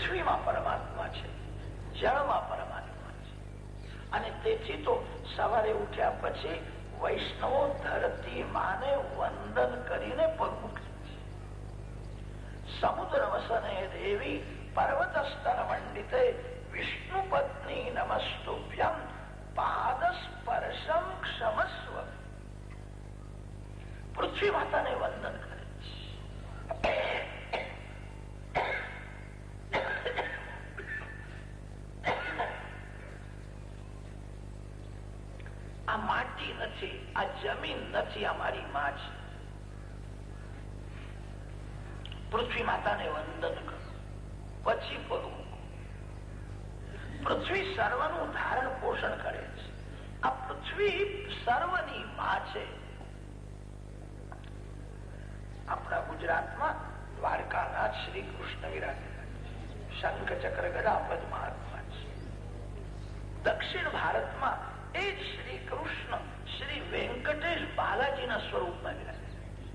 પૃથ્વીમાં પરમાત્મા છે, જળમાં પરમાત્મા છે. અને તેથી તો સવારે ઉઠ્યા પછી વૈષ્ણવો ધરતી માને વંદન કરીને પગ મૂકે છે. સમુદ્ર વસને દેવી પર્વત સ્તર મંડિતે વિષ્ણુ પત્ની નમસ્તુભ્યમ પાદ સ્પર્શમ ક્ષમસ્વ. પૃથ્વી માતાને વંદન કરે છે. આ માટી નથી, આ જમીન નથી, આ મારી માં છે. પૃથ્વી માતાને વંદન કરો, પછી પગ મૂકો. પૃથ્વી સર્વનું ધારણ પોષણ કરે છે. આ પૃથ્વી સર્વની માં છે. આપણા ગુજરાતમાં દ્વારકાનાથ શ્રી કૃષ્ણ વિરાજેલા છે. શંખ ચક્ર ગદા પદ્માત્મા છે. દક્ષિણ ભારતમાં એ જ શ્રી કૃષ્ણ શ્રી વેંકટેશ બાલાજીના સ્વરૂપમાં વિરાજેલા છે.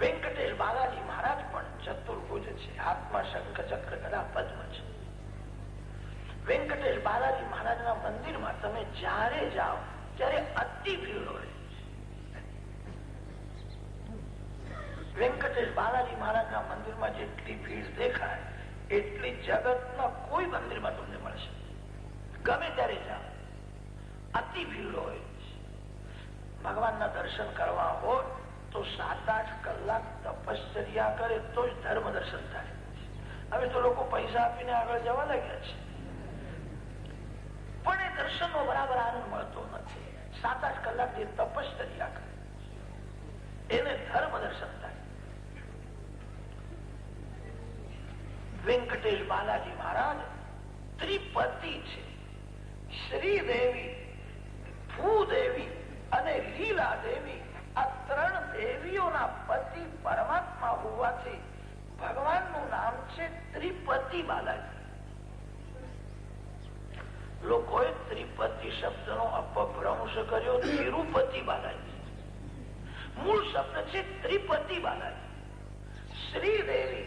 વેંકટેશ બાલાજી મહારાજ પણ ચતુર્ભુજ છે. હાથમાં શંખ ચક્ર ગદા પદ્મ છે. વેંકટેશ બાલાજી મહારાજના મંદિરમાં તમે જ્યારે જાઓ ત્યારે અતિ ભીડ હોય. વેંકટેશ બાલાજી મહારાજના મંદિરમાં જેટલી ભીડ દેખાય એટલી જગતના કોઈ મંદિરમાં તમને મળશે. ગમે ત્યારે જાઓ, અતિ ભીડ હોય. ભગવાનના દર્શન કરવા હોય તો 7-8 કલાક તપશ્ચર્યા કરે તો જ ધર્મ દર્શન થાય. હવે તો લોકો પૈસા આપીને આગળ જવા લાગ્યા છે, પણ એ દર્શનનો બરાબર આનંદ મળતો નથી. 7-8 કલાક જે તપશ્ચર્યા કરે એને ધર્મ દર્શન થાય. વેંકટેશ બાલાજી મહારાજ ત્રિપતિ છે. શ્રીદેવી, ભૂદેવી અને લીલા દેવી, આ 3 દેવીઓના પતિ પરમાત્મા હોવાથી ભગવાનનું નામ છે ત્રિપતિ બાલાજી. લોકોએ ત્રિપતિ શબ્દનો અપભ્રંશ કર્યો તિરુપતિ બાલાજી. મૂળ શબ્દ છે ત્રિપતિ બાલાજી. શ્રીદેવી,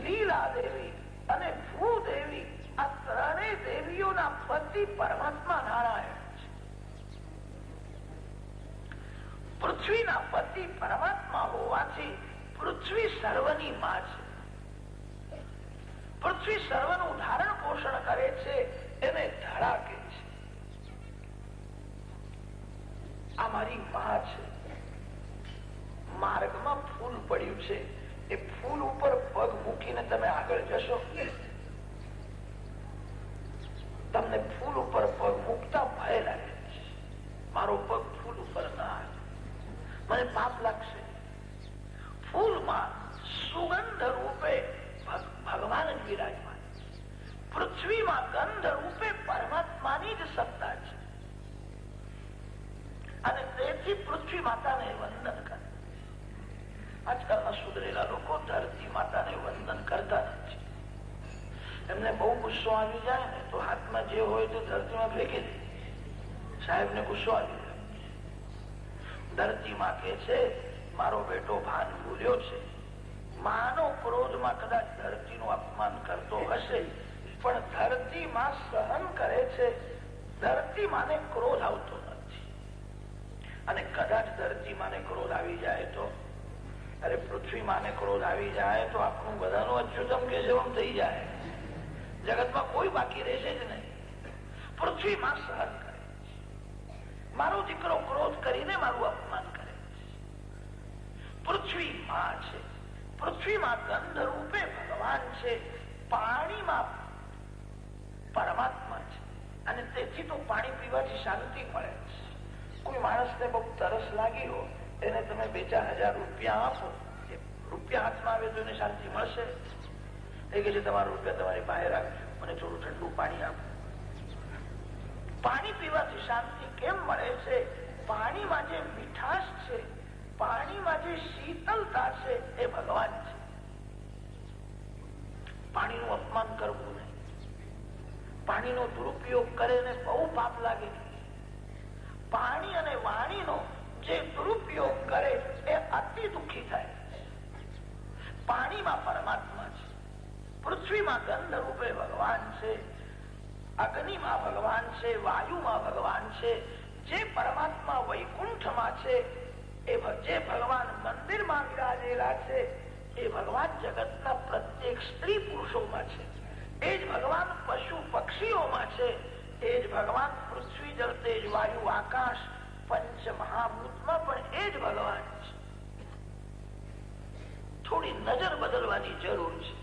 લીલા દેવી અને ભૂદેવી, આ 3 દેવીઓના પતિ પરમાત્મા નારાયણ છે. પૃથ્વીના પતિ પરમાત્મા હોવાથી પૃથ્વી સર્વની માં છે. પૃથ્વી સર્વનું ધારણ પોષણ કરે છે, એને ધરા કહે છે. આ મારી માં છે. માર્ગમાં ફૂલ પડ્યું છે, એ ફૂલ ઉપર પગ મૂકીને તમે આગળ જશો, તમને ફૂલ ઉપર પગ મૂકતા ભય લાગે છે. મારો પગ ફૂલ ઉપર ના આવે, મને પાપ લાગશે. ફૂલમાં સુગંધ રૂપે ભગવાન જ વિરાજમાન. પૃથ્વીમાં ગંધ રૂપે પરમાત્માની જ સત્તા છે. અને તેથી પૃથ્વી માતાને વંદન કરે. આજકાલના સુધરેલા લોકો ધરતી માતાને વંદન કરતા નથી. એમને બહુ ગુસ્સો આવી જાય ને તો હાથમાં જે હોય તે ધરતીમાં ફેંકી દે. સાહેબ ને ગુસ્સો આવી જાય. ધરતી માં કે છે મારો બેટો ભાન ભૂલ્યો છે. માનો ક્રોધમાં કદાચ ધરતીનું અપમાન કરતો હશે, પણ ધરતી માં સહન કરે છે. ધરતી માને ક્રોધ આવતો નથી. અને કદાચ ધરતી માને ક્રોધ આવી જાય તો, અરે પૃથ્વી માને ક્રોધ આવી જાય તો આપણું બધાનું અચ્યુતમ કેશવમ થઈ જાય. જગતમાં કોઈ બાકી રહેશે જ નહીં. પૃથ્વી માં સહન કરે. મારો દીકરો ક્રોધ કરીને મારું અપમાન કરે. પૃથ્વી માં છે. પૃથ્વીમાં ગંધ રૂપે ભગવાન છે. પાણીમાં પરમાત્મા છે. અને તેથી તો પાણી પીવાથી શાંતિ મળે છે. કોઈ માણસને બહુ તરસ લાગી હોય, એને તમે 2-4 હજાર રૂપિયા આપો, રૂપિયા હાથમાં આવે તો એને શાંતિ મળશે? એ કે છે તમારા રૂપિયા તમારી પાસે રાખજો, મને થોડું ઠંડુ પાણી આપો. પાણી પીવાથી શાંતિ કેમ મળે છે? પાણીમાં જે મીઠાશ છે, પાણીમાં જે શીતળતા છે, એ ભગવાન છે. પાણીનું અપમાન કરવું નહીં. પાણીનો દુરુપયોગ કરે ને બહુ પાપ લાગે. પાણી અને વાણીનો જે દુરુપયોગ કરે એ અતિ દુઃખી થાય. પાણીમાં પરમાત્મા છે. પૃથ્વીમાં ગંધ રૂપે ભગવાન છે, અગ્નિમાં ભગવાન છે, વાયુમાં ભગવાન છે, જે પરમાત્મા વૈકુંઠમાં છે, જે ભગવાન મંદિરમાં વિરાજેલા છે, એ ભગવાન જગતના પ્રત્યેક સ્ત્રી પુરુષોમાં છે, એ જ ભગવાન પશુ પક્ષીઓમાં છે, એ જ ભગવાન પૃથ્વી જળ તેજ વાયુ આકાશ પંચ મહાભૂતમાં પણ એ જ ભગવાન છે. થોડી નજર બદલવાની જરૂર છે,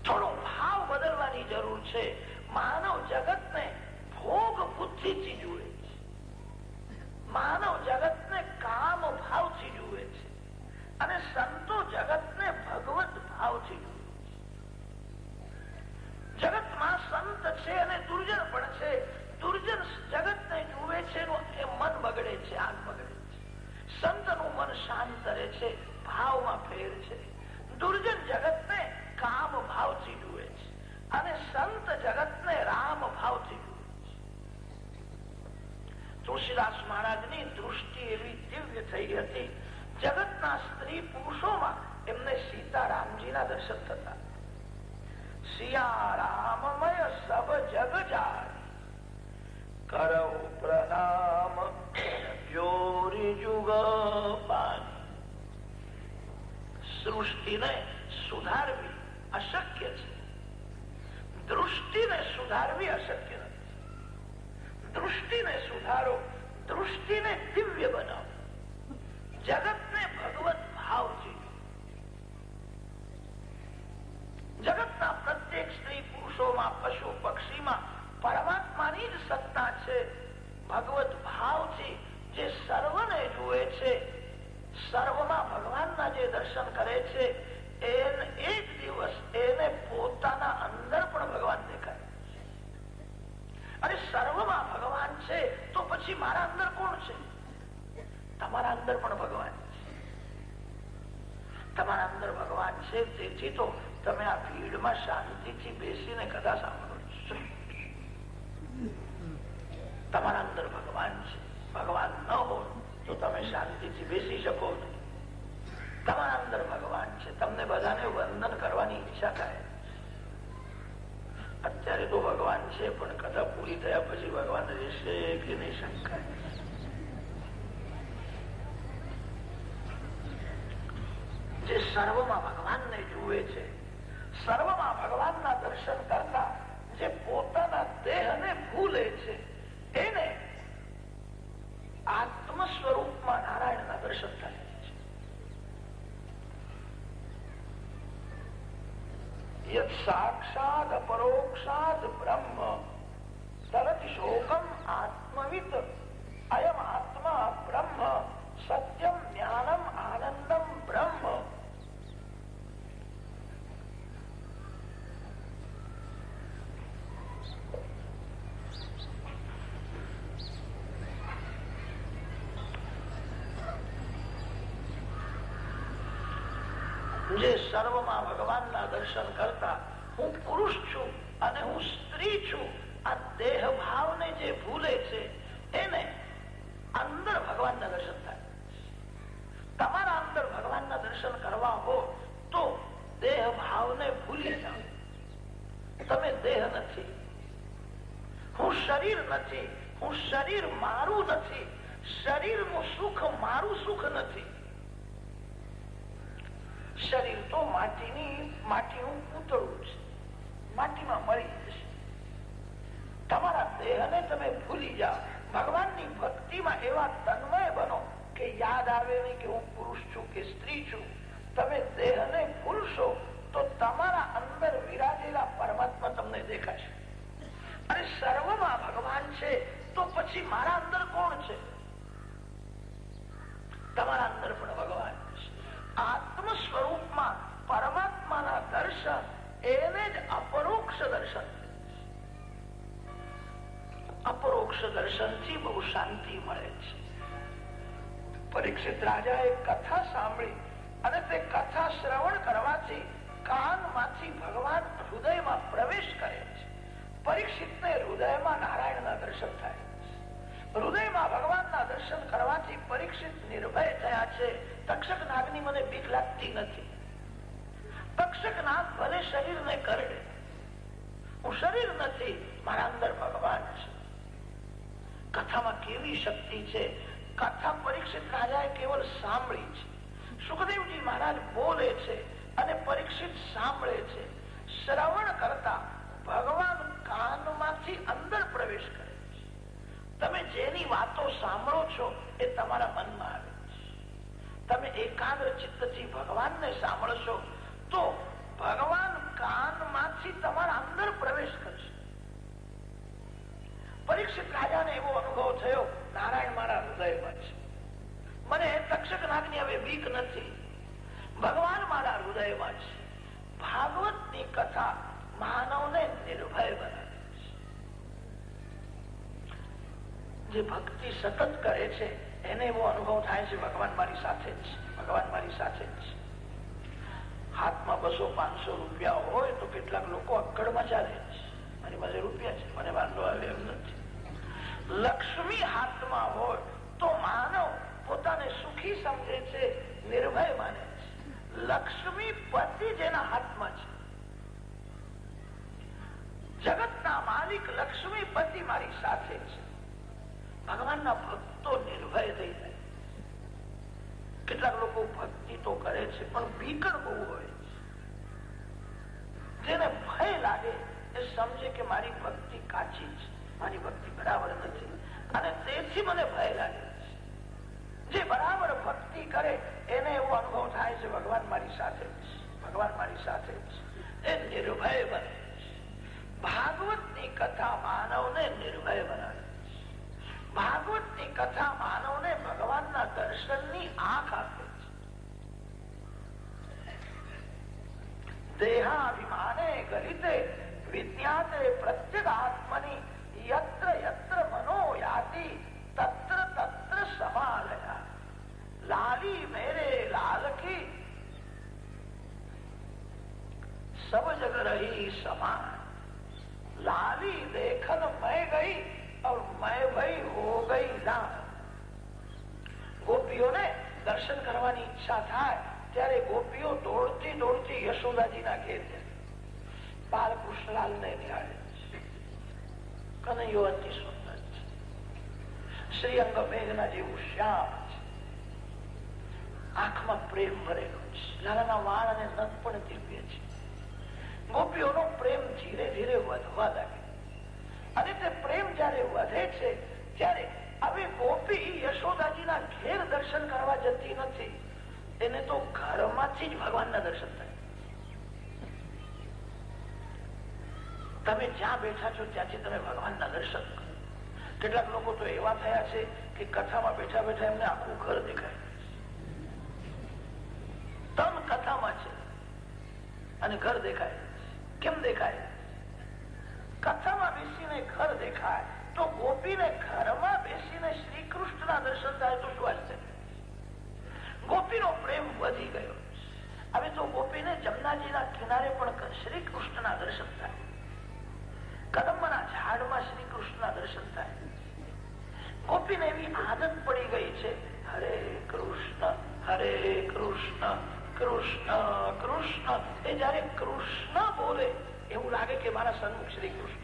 થોડો ભાવ બદલવાની જરૂર છે. માનવ જગતને ભોગ બુદ્ધિથી જુએ છે, માનવ જગતને કામ ભાવથી જુએ છે, અને સંતો જગતને ભગવત ભાવથી જુએ છે. જગતમાં સંત છે અને દુર્જન પણ છે. દુર્જન જગતને જુએ છે, એ મન બગડે છે, આંખ બગડે છે. સંતનું મન શાંત રહે છે, ભાવમાં ફેર છે. દુર્જન જગતને કામ ભાવથી જુએ છે, અને સંત જગતને રામ ભાવથી જુએ છે. તુલસીદાસ મહારાજની દૃષ્ટિ એવી દિવ્ય થઈ હતી, જગતના સ્ત્રી પુરુષોમાં એમને સીતારામજીના દર્શન થતા. સિયા રામમય સબ જગ જાય, કરો પ્રણામ જોરી જુગ પાની. સૃષ્ટિને સુધારવી અશક્ય છે, દૃષ્ટિને સુધારવી અશક્ય નથી. દૃષ્ટિને સુધારો, દૃષ્ટિને દિવ્ય બનાવો, જગતને ભગવત ભાવથી. જગતના પ્રત્યેક સ્ત્રી પુરુષોમાં પશુ પક્ષીમાં પરમાત્માની જ સત્તા છે. ભગવત ભાવથી જે સર્વને જુએ છે, સર્વમાં ભગવાનના જે દર્શન કરે છે, એને એક દિવસ એને પોતાના અંદર પણ ભગવાન દેખાય. અને સર્વમાં ભગવાન છે તો પછી મારા અંદર કોણ છે? તમારા અંદર પણ ભગવાન છે. તમારા અંદર ભગવાન છે, તેથી તો તમે આ ભીડમાં શાંતિથી બેસીને કથા સાંભળો છો. તમારા અંદર ભગવાન છે. ભગવાન ન હોય તો તમે શાંતિથી બેસી શકો નહીં. તમારા અંદર ભગવાન છે, તમને બધાને વંદન કરવાની ઈચ્છા થાય. અત્યારે તો ભગવાન છે, પણ કથા પૂરી થયા પછી ભગવાન રહેશે કે નહીં શંકા. જે સર્વમાં ભગવાનને જુએ છે, સર્વમાં ભગવાનના દર્શન કરતા જે પોતાના દેહને ભૂલે છે, એને આત્મ સ્વરૂપમાં નારાયણના દર્શન થાય છે. યત સાક્ષાત પરોક્ષાત બ્રહ્મ તરત શોકમ આત્મવિત અયમ આત્મા બ્રહ્મ સત્યમ જ્ઞાનમ આનંદમ બ્રહ્મ. જે સર્વમાં ભગવાનના દર્શન કરતા હું પુરુષ છું અને હું સ્ત્રી છું, આ દેહ ભાવને જે ભૂલે છે, એને અંદર ભગવાનના દર્શન થાય. તમારા અંદર ભગવાનના દર્શન કરવા હો તો દેહ ભાવને ભૂલી જાઓ. તમે દેહ નથી, હું શરીર નથી, હું શરીર મારું નથી, શરીરનું સુખ મારું સુખ નથી. શરીર તો માટીનું પૂતળું છે, માટીમાં મળી જશે. તમારા દેહને તમે ભૂલી જાઓ, ભગવાનની ભક્તિમાં એવા તન્મય બનો કે યાદ આવે નહીં કે હું પુરુષ છું કે સ્ત્રી છું. તમે દેહને ભૂલશો તો તમારા અંદર વિરાજેલા પરમાત્મા તમને દેખાશે. અને સર્વમાં ભગવાન છે તો પછી મારા અંદર કોણ છે? તમારા અંદર પણ ભગવાન છે. આત્મ સ્વરૂપમાં પરમાત્માના દર્શન એને જ અપરોક્ષ દર્શન. અપરોક્ષ દર્શનથી બહુ શાંતિ મળે છે. પરીક્ષિત રાજાએ કથા સાંભળી અને તે કથા શ્રવણ કરવાથી કાનમાંથી ભગવાન હૃદયમાં પ્રવેશ કરે છે. પરીક્ષિતને હૃદયમાં નારાયણના દર્શન થાય. હૃદયમાં ભગવાનના દર્શન કરવાથી પરીક્ષિત નિર્ભય થયા છે. તક્ષક નાગની મને બીક લાગતી નથી. તક્ષકનાગ ભલે શરીરને કરડે, હું શરીર નથી, મારા અંદર ભગવાન છે. કથામાં કેવી શક્તિ છે! કથા પરીક્ષિત રાજાએ કેવલ સાંભળી છે. સુખદેવજી મહારાજ બોલે છે અને પરીક્ષિત સાંભળે છે. શ્રવણ કરતા ભગવાન કાનમાંથી અંદર પ્રવેશ કરે છે. તમે જેની વાતો સાંભળો છો એ તમારા મનમાં આવે છે. તમે એકાગ્ર ચિત્તથી ભગવાનને સાંભળશો તો ભગવાન કાનમાંથી તમારા અંદર પ્રવેશ કરશે. પરીક્ષિત રાજાને એવો અનુભવ થયો, નારાયણ મારા હૃદયમાં છે, મને તક્ષકનાગની હવે બીક નથી, ભગવાન મારા હૃદયમાં છે. ભાગવતની કથા માનવને નિર્ભય બનાવે છે. જે ભક્તિ સતત કરે છે એને એવો અનુભવ થાય છે, ભગવાન મારી સાથે જ છે, ભગવાન મારી સાથે જ છે. હાથમાં 200-500 રૂપિયા હોય તો કેટલાક લોકો અક્કડમાં ચાલે છે, મારી પાસે રૂપિયા છે, મને વાંધો આવે એમ નથી. લક્ષ્મી હાથમાં હોય તો માનવ પોતાને સુખી સમજે છે, નિર્ભય માને છે. લક્ષ્મી પતિ જેના હાથમાં છે, જગતના માલિક લક્ષ્મી પતિ મારી સાથે છે. ભગવાનના ભક્તો નિર્ભય થઈ જાય. કેટલાક લોકો ભક્તિ તો કરે છે પણ બીકણ બહુ હોય છે. જેને ભય લાગે એ સમજે કે મારી ભક્તિ કાચી છે, મારી ભક્તિ બરાબર નથી અને તેથી મને ભય લાગે છે. જે બરાબર ભક્તિ કરે એને એવો અનુભવ થાય છે, ભગવાન મારી સાથે છે, ભગવાન મારી સાથે છે. એ નિર્ભય બને છે. ભાગવતની કથા માનવને નિર્ભય બનાવે છે. ભાગવતની કથા માનવને ભગવાનના દર્શનની આંખ આપે છે. દેહાભિમાને ગલિતે વિજ્ઞાતે પ્રત્યેગાત્મની યત્ર યત્ર મનો યાતિ તત્ર તત્ર સમાલયા. લાલી મેરે લાલ કી सब जग रही समान. लाली देखन मैं गई और मैं भाई हो गई ना. ગોપીઓને દર્શન કરવાની ઈચ્છા થાય ત્યારે ગોપીઓ દોડતી દોડતી યશોદાજીના ઘેર જાય. બાલકૃષ્ણલાલ ને નિહાળે છે. કનૈયો અતિ સુંદર છે, શ્રીઅંગ મેઘના જેવું શ્યામ છે, આંખમાં પ્રેમ ભરેલો છે, લાલાના વાળ અને નખ પણ દિવ્ય છે. ગોપીઓનો પ્રેમ ધીરે ધીરે વધવા લાગે અને તે પ્રેમ જયારે વધે છે ત્યારે હવે ગોપી યશોદાજીના ઘેર દર્શન કરવા જતી નથી, એને તો ઘરમાંથી જ ભગવાનના દર્શન થાય. તમે જ્યાં બેઠા છો ત્યાંથી તમે ભગવાનના દર્શન કરો. કેટલાક લોકો તો એવા થયા છે કે કથામાં બેઠા બેઠા એમને આખું ઘર દેખાય. તન કથામાં છે અને ઘર દેખાય. કેમ દેખાય? કથામાં બેસીને ઘર દેખાય તો ગોપીને ઘરમાં બેસીને શ્રી કૃષ્ણના દર્શન થાય તો શું આશ્ચર્ય? ગોપીનો પ્રેમ વધી ગયો. હવે તો ગોપીને જમનાજીના કિનારે પણ શ્રી કૃષ્ણના દર્શન થાય, કદમના ઝાડમાં શ્રી કૃષ્ણના દર્શન થાય. ગોપીને એવી આદત પડી ગઈ છે, હરે કૃષ્ણ કૃષ્ણ કૃષ્ણ. એ જયારે કૃષ્ણ બોલે એવું લાગે કે મારા સન્મુખ શ્રી કૃષ્ણ.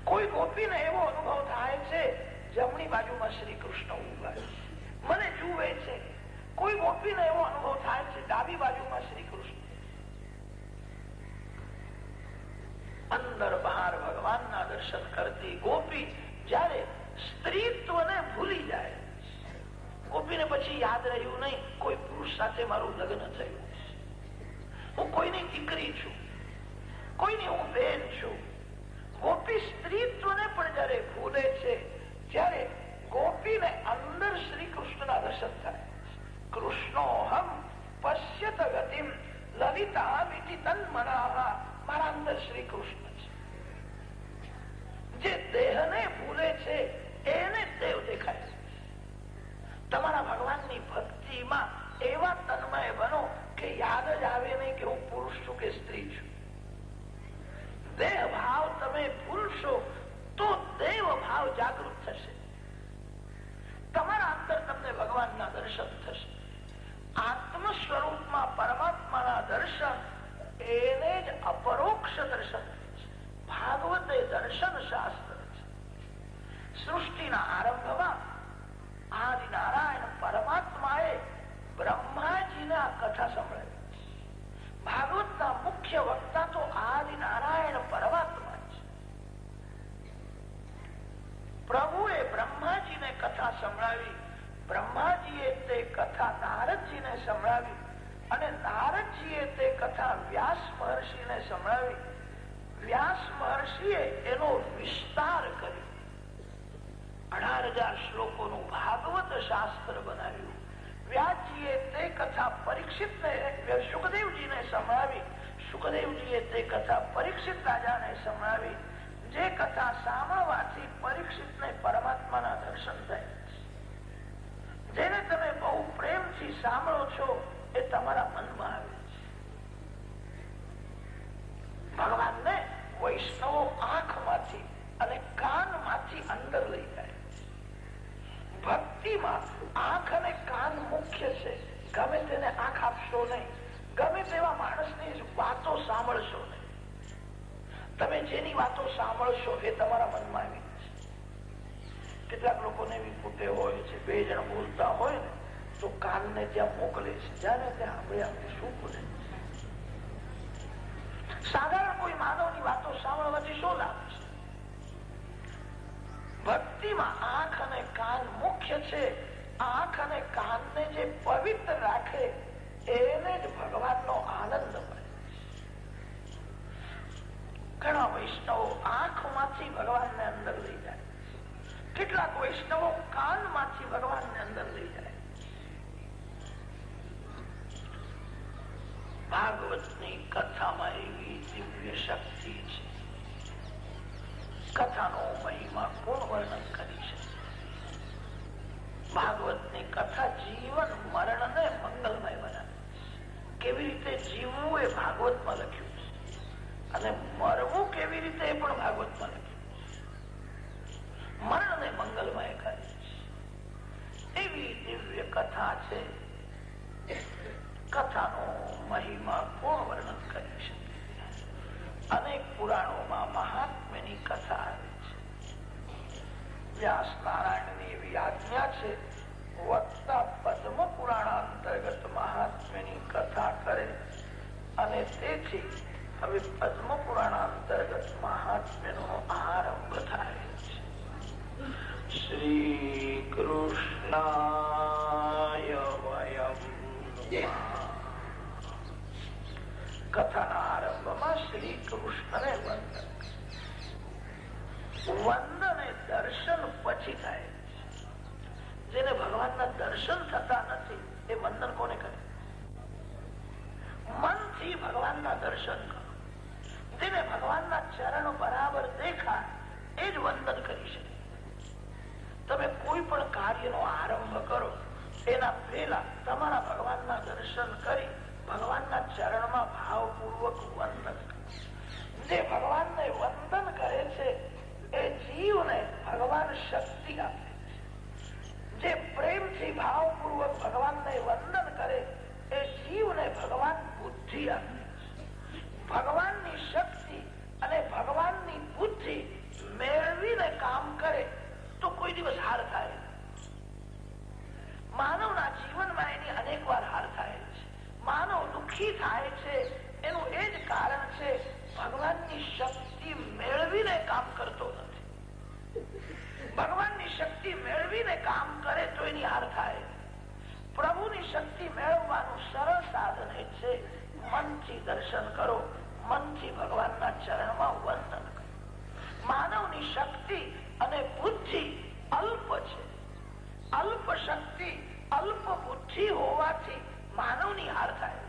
કોઈ ગોપીને એવો અનુભવ થાય છે જમણી બાજુમાં શ્રી કૃષ્ણ ઉભા છે, મને જુએ છે. કોઈ ગોપીને એવો અનુભવ થાય છે ડાબી બાજુમાં શ્રી કૃષ્ણ. અંદર બહાર ભગવાનના દર્શન કરતી ગોપી જયારે સ્ત્રીત્વને ભૂલી જાય, ગોપીને પછી યાદ રહ્યું નહીં કોઈ પુરુષ સાથે મારું લગ્ન થયું, હું કોઈની દીકરી છું, કોઈની હું બેન છું. ગોપી સ્ત્રીત્વને પણ જયારે ભૂલે છે ત્યારે ગોપીને અંદર શ્રી કૃષ્ણના દર્શન થાય. કૃષ્ણોહમ પશ્યત ગતિમ લલિતા વિધિ તન્મના. મારા અંદર શ્રી કૃષ્ણ છે. જે દેહને ભૂલે છે એને દેવ દેખાય છે. તમારા ભગવાનની ભક્તિમાં એવા તન્મય બનો કે યાદ જ આવે નહીં કે હું પુરુષ છું કે સ્ત્રી છું. દેહ ભાવ તમે ભૂલશો તો દેવ ભાવ જાગૃત થશે. તમારા અંદર તમને ભગવાનના દર્શન થશે. આત્મ સ્વરૂપમાં પરમાત્માના દર્શન દર્શન એને જ અપરોક્ષ દર્શન. ભાગવત એ દર્શન શાસ્ત્ર છે. સૃષ્ટિના આરંભમાં આદિનારાયણ પરમાત્માએ બ્રહ્માજીને આ કથા સંભળાવી. ભાગવતના મુખ્ય વક્તા તો આદિનારાયણ પરમાત્મા છે. પ્રભુએ બ્રહ્માજીને કથા સંભળાવી. બ્રહ્માજીએ તે કથા નારદજીને સંભળાવી અને નારદજીએ તે કથા વ્યાસ મહર્ષિને સંભળાવી. વ્યાસ મહર્ષિએ એનો વિસ્તાર કર્યો. 18,000 શ્લોકોનું ભાગવત શાસ્ત્ર બનાવ્યું. વ્યાસજીએ તે કથા પરીક્ષિતને સુખદેવજીને સંભળાવી. સુખદેવજીએ તે કથા પરીક્ષિત રાજાને સંભળાવી. જે કથા સાંભળવાથી પરીક્ષિતને પરમાત્માના દર્શન થાય. જેને તમે બહુ પ્રેમથી સાંભળો છો એ તમારા મનમાં આવે છે. ભગવાનને વૈષ્ણવો આંખમાંથી અને કાનમાંથી અંદર લઈ જાય. ભક્તિમાં આંખ અને કાન મુખ્ય છે. ગમે તેને આંખ આપશો નહીં. ગમે તેવા માણસની વાતો સાંભળશો નહીં. તમે જેની વાતો સાંભળશો એ તમારા મનમાં આવી. કેટલાક લોકોને એવી ફૂટે હોય છે, 2 જણ બોલતા હોય ને તો કાનને ત્યાં મોકલે છે. જ્યાં ત્યાં આપણે શું બોલે. સાધારણ કોઈ માનવની વાતો સાંભળવાથી શું લાભ છે? ભક્તિમાં આંખ અને કાન મુખ્ય છે. આંખ અને કાનને જે પવિત્ર રાખે એને જ ભગવાનનો આનંદ મળે. ઘણા વૈષ્ણવો આંખમાંથી ભગવાનને અંદર લઈ જાય. કેટલાક વૈષ્ણવો કાનમાંથી ભગવાનને અંદર લઈ જાય. ભાગવતની કથામાં એવી દિવ્ય શક્તિ છે. કથાનો મહિમા કોણ વર્ણન કરી છે? ભાગવતની કથા જીવન મરણને મંગલમય બનાવે. કેવી રીતે જીવવું એ ભાગવતમાં લખ્યું છે અને મરવું કેવી રીતે એ પણ ભાગવતમાં લખ્યું. મરણને મંગલમય કરે છે. એવી દિવ્ય કથા છે. કથાનો મહિમા કોણ વર્ણન કરી શકે? અનેક પુરાણોમાં મહાત્મ્યની કથા આવે છે. વ્યાસ નારાયણની એવી આજ્ઞા છે, વક્તા પદ્મ પુરાણ અંતર્ગત મહાત્મ્યની કથા કરે અને તેથી હવે પદ્મ પુરાણ અંતર્ગત મહાત્મ્યનો આરંભ થાય છે. શ્રી કૃષ્ણાય વયમ કથાના આરંભમાં શ્રી કૃષ્ણને વંદન. વંદન એ દર્શન પછી થાય. જેને ભગવાનના દર્શન થતા નથી એ વંદન કોને કરે? મનથી ભગવાનના દર્શન કરો. જેને ભગવાનના ચરણ બરાબર દેખાય એ જ વંદન કરી શકે. તમે કોઈ પણ કાર્યનો આરંભ કરો એના પહેલા તમારા ભગવાનના દર્શન કરી ભગવાનના ચરણમાં ભાવપૂર્વક વંદન કરો. જે ભગવાનને વંદન કરે છે એ જીવને ભગવાન શક્તિ આપે છે. જે પ્રેમથી ભાવપૂર્વક ભગવાનને વંદન કરે એ જીવને ભગવાન બુદ્ધિ આપે છે. ભગવાનની શક્તિ અને ભગવાનની બુદ્ધિ મેળવીને કામ કરે તો કોઈ દિવસ હાર થાય. માનવના જીવનમાં એની અનેક વાર હાર થાય છે. માનવ દુઃખી થાય છે એનું એ જ કારણ છે ભગવાનની શક્તિ મેળવીને કામ કરતો નથી. ભગવાનની શક્તિ મેળવીને કામ કરે તો એની હાર થાય. પ્રભુની શક્તિ મેળવવાનું સરળ સાધન એ છે મનથી દર્શન કરો, મનથી ભગવાનના ચરણમાં વંદન કરો. માનવની શક્તિ અને બુદ્ધિ અલ્પ છે. અલ્પ શક્તિ અલ્પ બુદ્ધિ હોવાથી માનવની હાર થાય.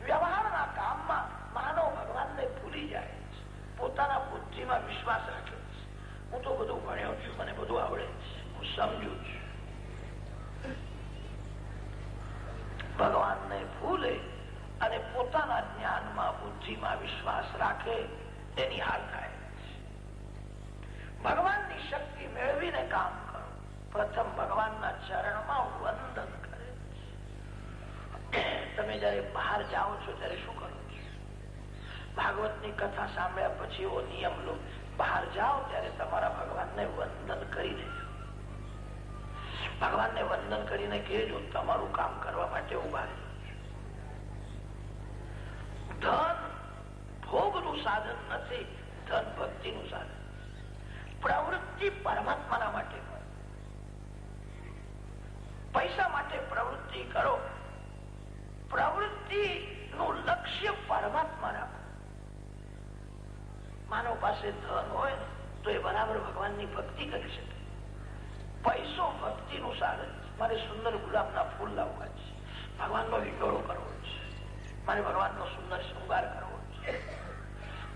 વ્યવહારના કામમાં માનવ ભગવાનને ભૂલી જાય છે. પોતાના બુદ્ધિમાં વિશ્વાસ રાખે છે. હું તો બધું ભણ્યો છું, મને બધું આવડે છે, હું સમજુ છું. ભગવાનને ભૂલે અને પોતાના જ્ઞાનમાં બુદ્ધિમાં વિશ્વાસ રાખે તેની હાર થાય. ભગવાનની શક્તિ મેળવીને કામ કરો. પ્રથમ ભગવાનના ચરણમાં વંદન કરે. તમે જયારે બહાર જાઓ છો ત્યારે શું કરો છો? ભાગવતની કથા સાંભળ્યા પછી એવો નિયમ લો, બહાર જાઓ ત્યારે તમારા ભગવાનને વંદન કરી દેજો. ભગવાનને વંદન કરીને કહેજો તમારું કામ કરવા માટે ઉભા રહેજો. ધન ભોગનું સાધન નથી, ધન ભક્તિનું સાધન. પ્રવૃત્તિ પરમાત્માના માટે કરો. પૈસા માટે પ્રવૃત્તિ કરો, પ્રવૃત્તિ નું લક્ષ્ય પરમાત્મા રાખો. માનવ પાસે ધન હોય ને તો એ બરાબર ભગવાનની ભક્તિ કરી શકે. પૈસો ભક્તિનું સાધન. મારે સુંદર ગુલાબના ફૂલ લાવવા છે, ભગવાનનો હિંડોળો કરવો છે, મારે ભગવાનનો સુંદર શૃંગાર કરવો છે.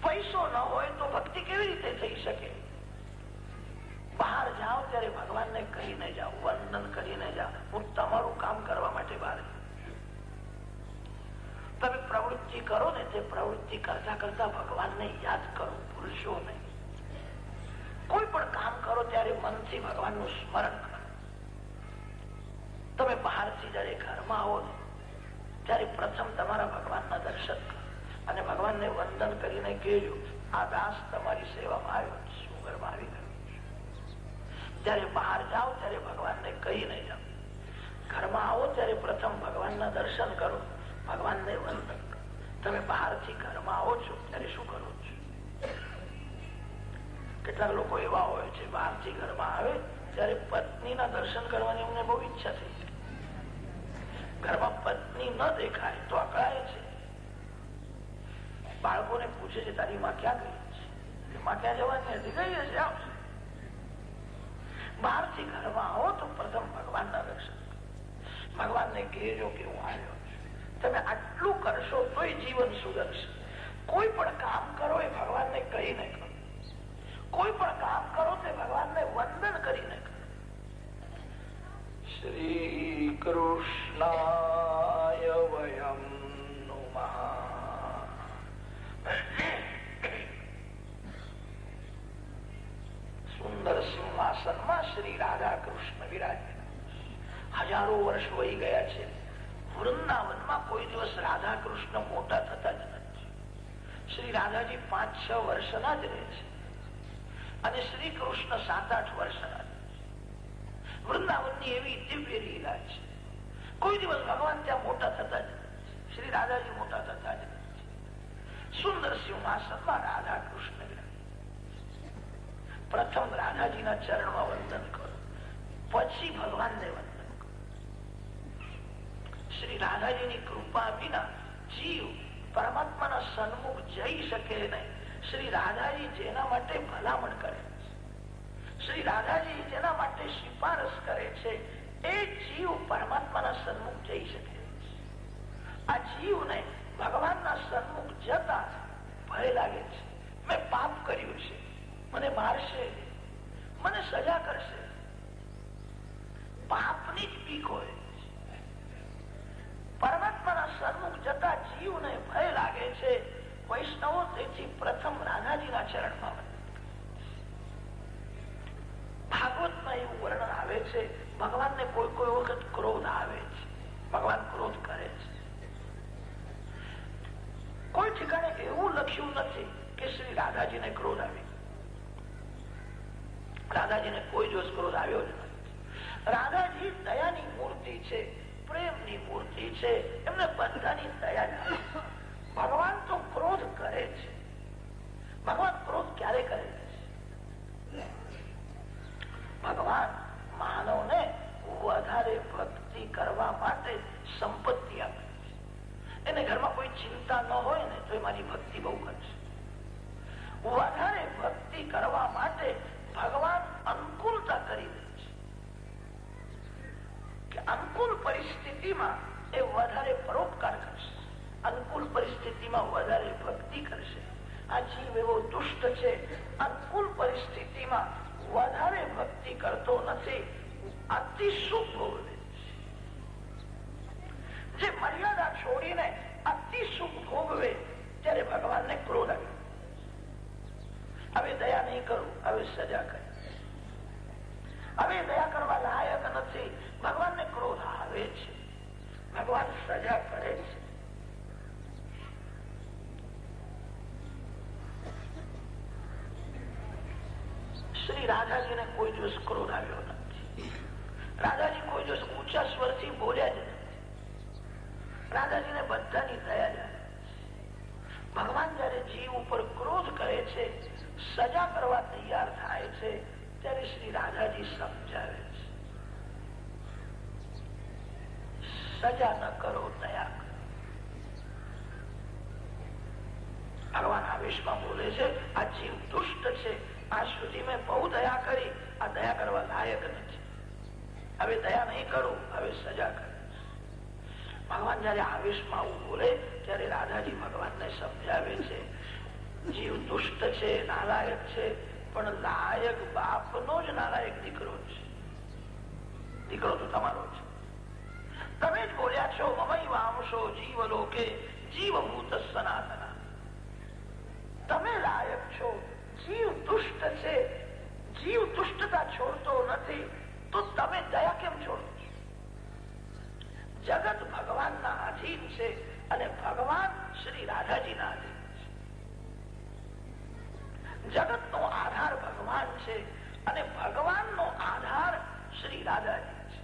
પૈસો ન હોય તો ભક્તિ કેવી રીતે થઈ શકે? બહાર જાઓ ત્યારે ભગવાનને કહીને જાઓ, વંદન કરીને જાઓ, હું તમારું કામ કરવા માટે બહાર જાઉં. તમે પ્રવૃત્તિ કરો ને તે પ્રવૃત્તિ કરતા કરતા ભગવાનને યાદ કરો, ભૂલશો નહીં. કોઈ પણ કામ કરો ત્યારે મનથી ભગવાનનું સ્મરણ કરો. તમે બહારથી જયારે ઘરમાં આવો ને ત્યારે પ્રથમ તમારા ભગવાનના દર્શન કરો અને ભગવાનને વંદન કરીને કહેજો, આ દાસ તમારી સેવામાં આવ્યો, શું ઘરમાં આવી ગયો. જયારે બહાર જાઓ ત્યારે ભગવાનને કહીને જાઓ. ઘરમાં આવો ત્યારે પ્રથમ ભગવાનના દર્શન કરો, ભગવાનને વંદન કરો. તમે બહારથી ઘરમાં આવો છો ત્યારે શું કરો છો? કેટલાક લોકો એવા હોય છે, બહારથી ઘરમાં આવે ત્યારે પત્નીના દર્શન કરવાની અમને બહુ ઈચ્છા થઈ જાય. ઘરમાં પત્ની ન દેખાય તો અકળાય છે. બાળકોને પૂછે છે, તારી માં ક્યાં ગઈ છે? માં ક્યાં જવાની હતી? ગઈ હશે, આવશે. બહારથી ઘરમાં આવો તો પ્રથમ ભગવાનના દર્શન કરો. ભગવાનને કહેજો કે હું આવ્યો છું. તમે આટલું કરશો તોય જીવન સુધરશે. કોઈ પણ કામ કરો એ ભગવાનને કહીને કરો. કોઈ પણ કામ કરો તે ભગવાનને વંદન કરીને કરો. શ્રી કૃષ્ણાય વયમ નમઃ. સુંદર સિંહાસનમાં શ્રી રાધા કૃષ્ણ વિરાજમાન. હજારો વર્ષ વહી ગયા છે. વૃંદાવનમાં કોઈ દિવસ રાધા કૃષ્ણ મોટા થતા જ નથી. શ્રી રાધાજી 5-6 વર્ષના જ રહે છે અને શ્રી કૃષ્ણ 7-8 વર્ષના. વૃંદાવનની એવી દિવ્ય લીલા છે. કોઈ દિવસ ભગવાન ત્યાં મોટા થતા જ નથી. શ્રી રાધાજી મોટા થતા જ નથી. સુંદર સિંહાસનમાં રાધા કૃષ્ણ. પ્રથમ રાધાજીના ચરણમાં વંદન કરો, પછી ભગવાનને વંદન કરો. શ્રી રાધાજીની કૃપા વિના જીવ પરમાત્માના સન્મુખ જઈ શકે નહીં. શ્રી રાધાજી જેના માટે ભલામણ કરે છે, શ્રી રાધાજી જેના માટે સિફારસ કરે છે, એ જીવ પરમાત્માના સન્મુખ જઈ શકે છે. આ જીવને ભગવાનના સન્મુખ જતા ભય લાગે છે. મેં પાપ કર્યું છે, મને મારશે, મને સજા કરશે. પાપની જ બીક હોય. પરમાત્માના સન્મુખ જતા જીવને ભય લાગે છે. વૈષ્ણવો તેથી પ્રથમ રાધાજીના ચરણમાં વંદન. ભાગવતમાં એવું વર્ણન આવે છે, ભગવાનને કોઈ કોઈ વખત ક્રોધ આવે છે, ભગવાન ક્રોધ કરે છે. કોઈ ઠેકાણે એવું લખ્યું નથી કે શ્રી રાધાજીને ક્રોધ આવે. રાધાજીને કોઈ દિવસ ક્રોધ આવ્યો જ નથી. રાધાજી દયાની મૂર્તિ છે, પ્રેમની મૂર્તિ છે, એમને બધાની દયા લાગે. ભગવાન તો ક્રોધ કરે છે. ભગવાન ક્રોધ ક્યારે કરે છે? ભગવાન માનવને વધારે ભક્તિ કરવા માટે સંપત્તિ આપે છે. એને ઘરમાં કોઈ ચિંતા ન હોય ને તો એ મારી ભક્તિ બહુ કરશે. વધારે ભક્તિ કરવા માટે ભગવાન અનુકૂળતા કરી દે છે કે અનુકૂળ પરિસ્થિતિમાં એ વધારે પરોપકાર કરશે, અનુકૂળ પરિસ્થિતિમાં વધારે ભક્તિ કરશે. આ જીવ એવો દુષ્ટ છે, અનુકૂળ પરિસ્થિતિમાં વધારે ભક્તિ કરતો નથી, અતિ સુખ ભોગવે છે. જે મર્યાદા છોડીને અતિ સુખ ભોગવે ત્યારે ભગવાનને ક્રોધ આવે. હવે દયા નહીં કરું, હવે સજા કરી. હવે દયા કરવા લાયક નથી, ભગવાનને ક્રોધ આવે છે. ભગવાન સજા કરે છે. શ્રી રાધાજીને કોઈ દિવસ ક્રોધ આવ્યો નથી. રાધાજી કોઈ દિવસ ઊંચા સ્વરથી બોલ્યા જ નથી. રાધાજીને બધાની દયા જાય. ભગવાન જયારે જીવ ઉપર ક્રોધ કરે છે, સજા કરવા તૈયાર થાય છે, ત્યારે શ્રી રાધાજી સમજાવે છે, સજા ન કરો, દયા કરો. ભગવાન આવેશમાં બોલે છે, આ જીવ દુષ્ટ છે, આજ સુધી મેં બહુ દયા કરી, આ દયા કરવા લાયક નથી, હવે દયા નહીં કરું, હવે સજા કરે. ભગવાન જયારે આવેશમાં આવું બોલે ત્યારે રાધાજી ભગવાનને સમજાવે છે, જીવ દુષ્ટ છે, નાલાયક છે, પણ લાયક બાપનો જ નાલાયક દીકરો છે. દીકરો તો તમારો છે. તમે જ બોલ્યા છો, મમૈવાંશો જીવલોકે જીવભૂત સનાતના. તમે લાયક છો. જીવ દુષ્ટ છે, જીવ દુષ્ટતા છોડતો નથી, તો તમે દયા કેમ છોડો છો? જગત ભગવાનના આધીન છે અને ભગવાન શ્રી રાધાજીના આધીન છે. જગતનો આધાર ભગવાન છે અને ભગવાનનો આધાર શ્રી રાધાજી છે.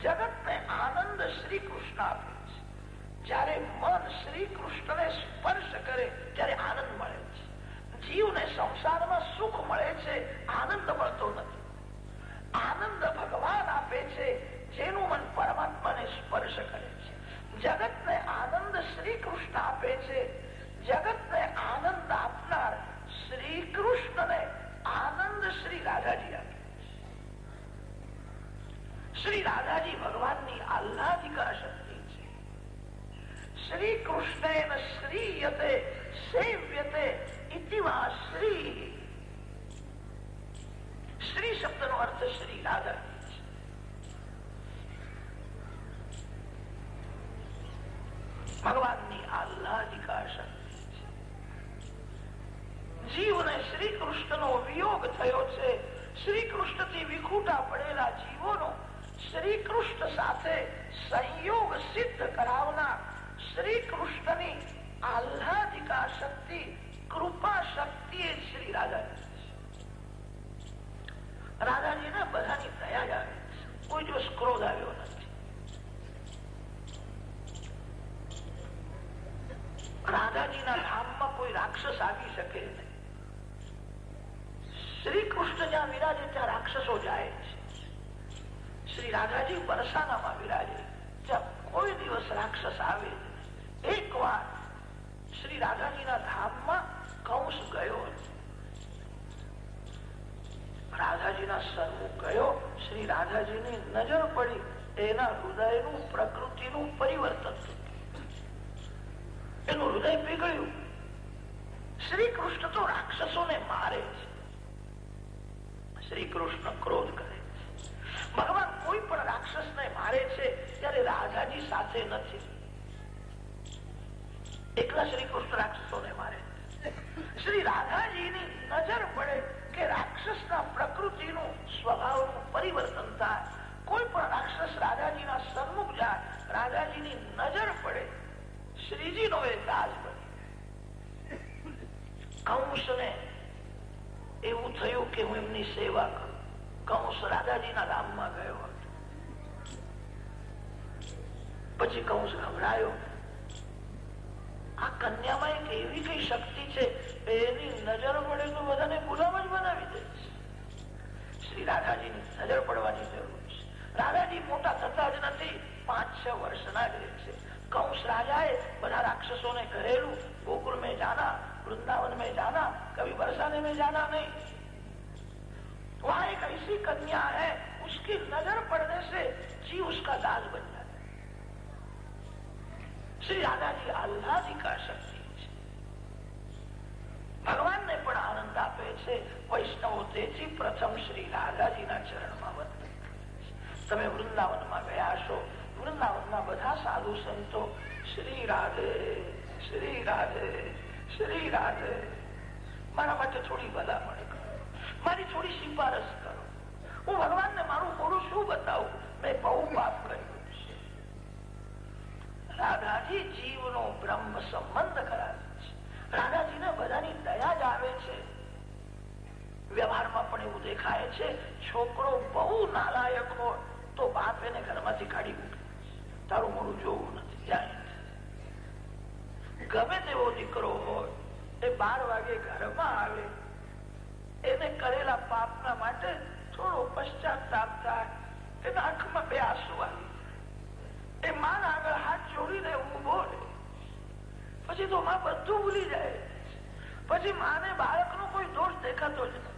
જગતને આનંદ શ્રી કૃષ્ણ આપે છે. જયારે મન શ્રી કૃષ્ણને સ્પર્શ કરે ત્યારે આનંદ મળે છે. જીવને સંસારમાં સુખ મળે છે, આનંદ મળતો નથી. આનંદ ભગવાન આપે છે, જેનું મન પરમાત્માને સ્પર્શ કરે છે. જગતને આનંદ શ્રી કૃષ્ણ આપે છે. જગતને આનંદ આપનાર શ્રી કૃષ્ણને આનંદ શ્રી રાધાજી આપે છે. શ્રી રાધાજી ભગવાનની આહ્લાદિકા શક્તિ છે. શ્રી કૃષ્ણેન શ્રીયતે સેવ્યતે ઇતિ વા શ્રી. શ્રી શબ્દનો અર્થ શ્રી રાધાજી છે. ભગવાનની આહ્લાદિકા શક્તિ છે. જીવને શ્રી કૃષ્ણનો વિયોગ થયો છે. શ્રી કૃષ્ણથી વિખૂટા પડેલા જીવોનો શ્રી કૃષ્ણ સાથે સંયોગ સિદ્ધ કરાવનાર શ્રી કૃષ્ણની આહ્લાદિકા શક્તિ, કૃપા શક્તિ એ શ્રી રાધાજી છે. રાધાજીને બધાની દયા જ આવે છે. કોઈ દિવસ ક્રોધ આવ્યો નથી. રાધાજીના ધામમાં કોઈ રાક્ષસ આવી શકે નહીં. શ્રી કૃષ્ણ જ્યાં વિરાજે ત્યાં રાક્ષસો જાય છે. શ્રી રાધાજી બરસાનામાં વિરાજે ત્યાં કોઈ દિવસ રાક્ષસ આવે. એક વાર શ્રી રાધાજીના ધામમાં કંસ ગયો. રાધાજીના સન્મુખ ગયો. શ્રી રાધાજીની નજર પડી. એના હૃદયનું પ્રકૃતિનું પરિવર્તન થયું. એનું હૃદય પીગળ્યું. શ્રી કૃષ્ણ તો રાક્ષસોને મારે છે. શ્રી કૃષ્ણ ક્રોધ કરે છે. ભગવાન કોઈ પણ રાક્ષસને મારે છે ત્યારે રાધાજી સાથે નથી. એકલા શ્રી કૃષ્ણ રાક્ષસોને મારે. શ્રી રાધાજીની નજર પડે કે રાક્ષસના પ્રકૃતિનું સ્વભાવનું પરિવર્તન થાય. કોઈ પણ રાક્ષસ રાધાજીના સન્મુખ જાય, રાધાજીની નજર પડે, શ્રીજીનો એ દાસ બની. કંસને એવું થયું કે હું એમની સેવા કરું. કંસ રાધાજીના ધામમાં ગયો હતો. પછી કંસ ગભરાયો. આ કન્યામાં એક એવી કઈ શક્તિ છે, એની નજર પડે તો બધાને ગુલામ જ બનાવી દે છે. શ્રી રાધાજીની નજર પડવાની જરૂર છે. રાધાજી મોટા થતા જ નથી, 5-6 વર્ષના જ રહે છે. कंस राजाए बड़ा राक्षसों ने घरेलू, गोकुल में जाना, वृंदावन में जाना, कभी बरसाने में जाना नहीं. वहां एक ऐसी कन्या है, उसकी नजर पड़ने से जीव उसका दास बन जाता है. श्री राधा जी आह्लादिका शक्ति છે. ભગવાનને પણ આનંદ આપે છે. વૈષ્ણવો તેથી પ્રથમ શ્રી રાધાજીના ચરણમાં વંદન. તમે વૃંદાવનમાં ગયા છો, વૃંદાવનના બધા સાધુ સંતો શ્રી રાધે શ્રી રાધે શ્રી રાધે, મારા માટે થોડી ભલામણ કરો, મારી થોડી સિફારસ કરો. હું ભગવાનને મારું મોડું શું બતાવું? મેં બહુ પાપ કર્યું છે. સંબંધ કરાવે છે. રાધાજીને બધાની દયા જ આવે છે. વ્યવહારમાં પણ એવું દેખાય છે, છોકરો બહુ નાલાયક હોય તો બાપ એને ઘરમાંથી કાઢી મૂકે, તારું મોડું જોવું નથી, જાય. ગમે તેવો દીકરો હોય એ 12 વાગે ઘરમાં આવે, એને કરેલા પાપના માટે થોડો પશ્ચાતાપ થાય, એના આંખમાં 2 આંસુ આવી, એ માં આગળ હાથ જોડીને ઉભો રહે, પછી તો માં બધું ભૂલી જાય. પછી માને બાળકનો કોઈ દોષ દેખાતો જ નથી.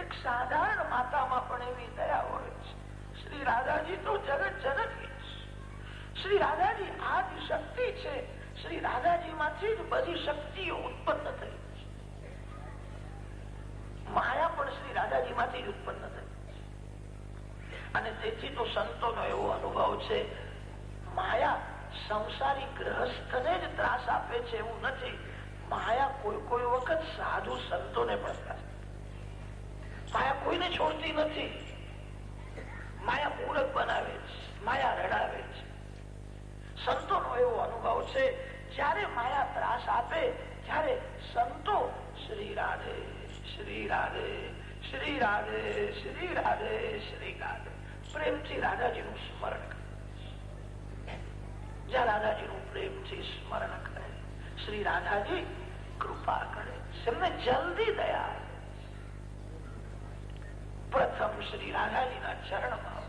એક સાધારણ માતામાં પણ એવી દયા હોય છે. શ્રી રાધાજી તો જગત જનકી છે. શ્રી રાધાજી આદિ શક્તિ છે. શ્રી રાધાજી માંથી જ બધી શક્તિઓ ઉત્પન્ન થઈ છે. માયા પણ શ્રી રાધાજી માંથી જ ઉત્પન્ન થઈ. અને તેથી તો સંતોનો એવો અનુભવ છે, માયા સંસારી ગ્રહસ્થને જ ત્રાસ આપે છે એવું નથી. માયા કોઈ વખત સાધુ સંતોને પણ ત્રાસ. માયા કોઈને છોડતી નથી. માયા મૂરખ બનાવે છે, માયા રડાવે છે. સંતોનો એવો અનુભવ છે, જ્યારે માયા ત્રાસ આપે ત્યારે સંતો શ્રી રાધે શ્રી રાધે શ્રી રાધે શ્રી રાધે શ્રી રાધે પ્રેમથી રાધાજીનું સ્મરણ કરે. જ્યાં રાધાજીનું પ્રેમથી સ્મરણ કરે, શ્રી રાધાજી કૃપા કરે, એમને જલ્દી દયા. પ્રથમ શ્રી રાધાજીના ચરણમાં